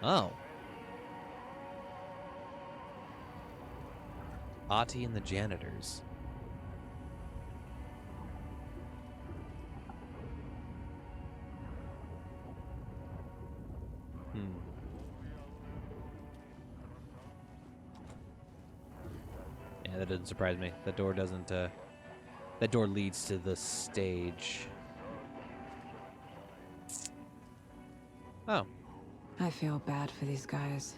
Oh. Ahti and the Janitors. Yeah, that doesn't surprise me. That door doesn't, that door leads to the stage. Oh. I feel bad for these guys.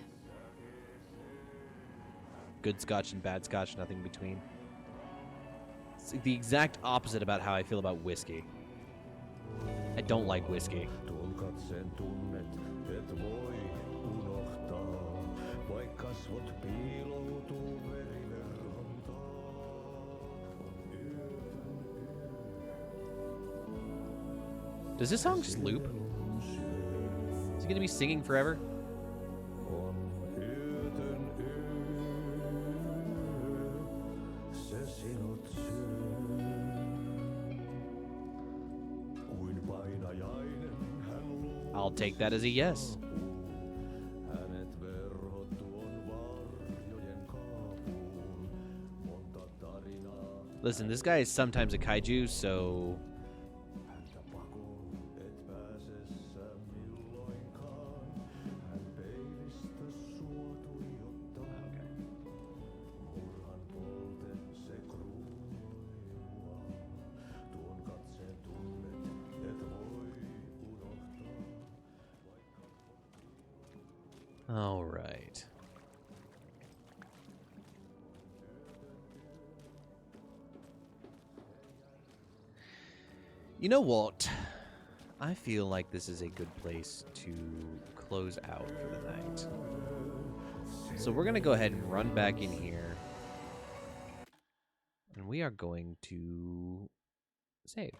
Good scotch and bad scotch, nothing between. It's the exact opposite about how I feel about whiskey. I don't like whiskey. Does this song just loop? Is he gonna be singing forever? I'll take that as a yes. Listen, this guy is sometimes a kaiju, so... All right. You know what? I feel like this is a good place to close out for the night. So we're going to go ahead and run back in here. And we are going to save.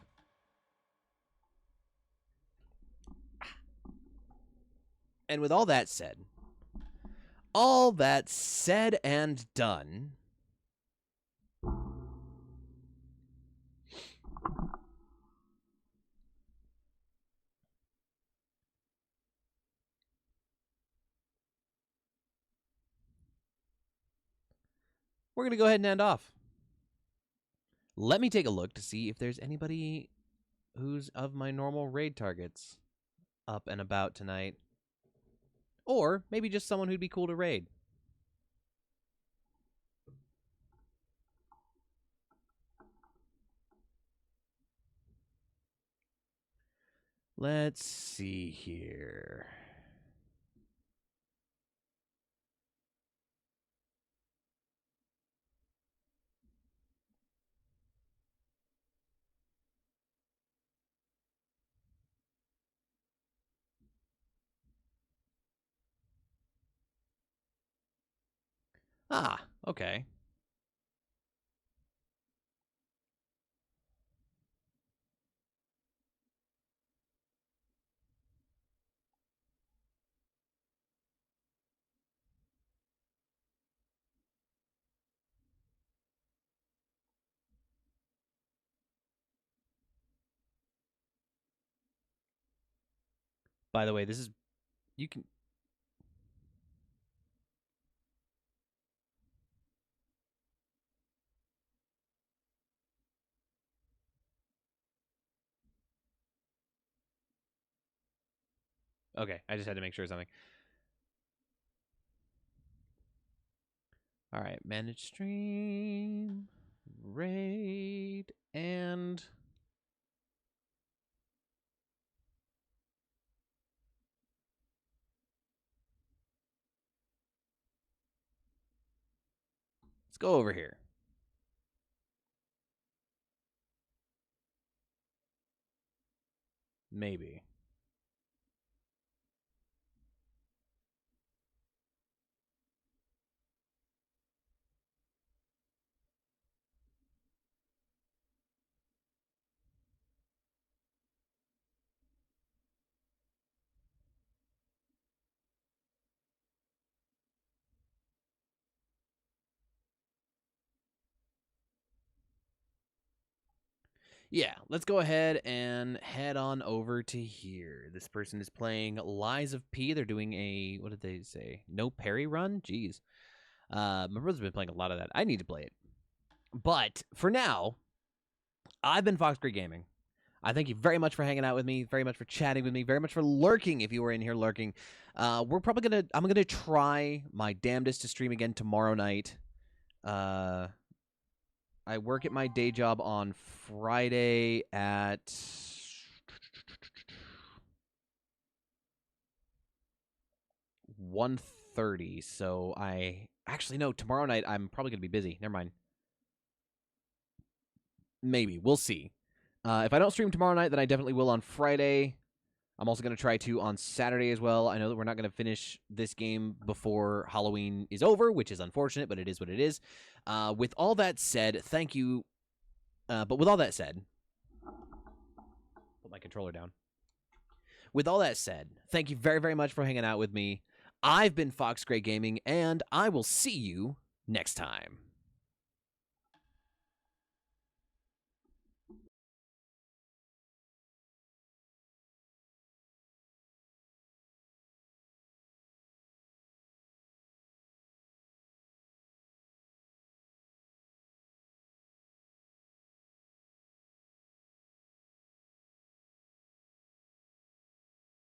And with all that said and done, we're going to go ahead and end off. Let me take a look to see if there's anybody who's of my normal raid targets up and about tonight. Or maybe just someone who'd be cool to raid. Let's see here. Ah, okay. By the way, this is... You can... Okay, I just had to make sure of something. All right, manage stream, raid, and... Let's go over here. Maybe. Yeah, let's go ahead and head on over to here. This person is playing Lies of P. They're doing a, what did they say? No parry run? Jeez. My brother's been playing a lot of that. I need to play it. But for now, I've been Fox Great Gaming. I thank you very much for hanging out with me, very much for chatting with me, very much for lurking if you were in here lurking. I'm gonna try my damnedest to stream again tomorrow night. I work at my day job on Friday at 1:30. So no, tomorrow night I'm probably going to be busy. Never mind. Maybe. We'll see. If I don't stream tomorrow night, then I definitely will on Friday. I'm also going to try to on Saturday as well. I know that we're not going to finish this game before Halloween is over, which is unfortunate, but it is what it is. With all that said, thank you. But with all that said, put my controller down. With all that said, thank you very, very much for hanging out with me. I've been Fox Great Gaming, and I will see you next time.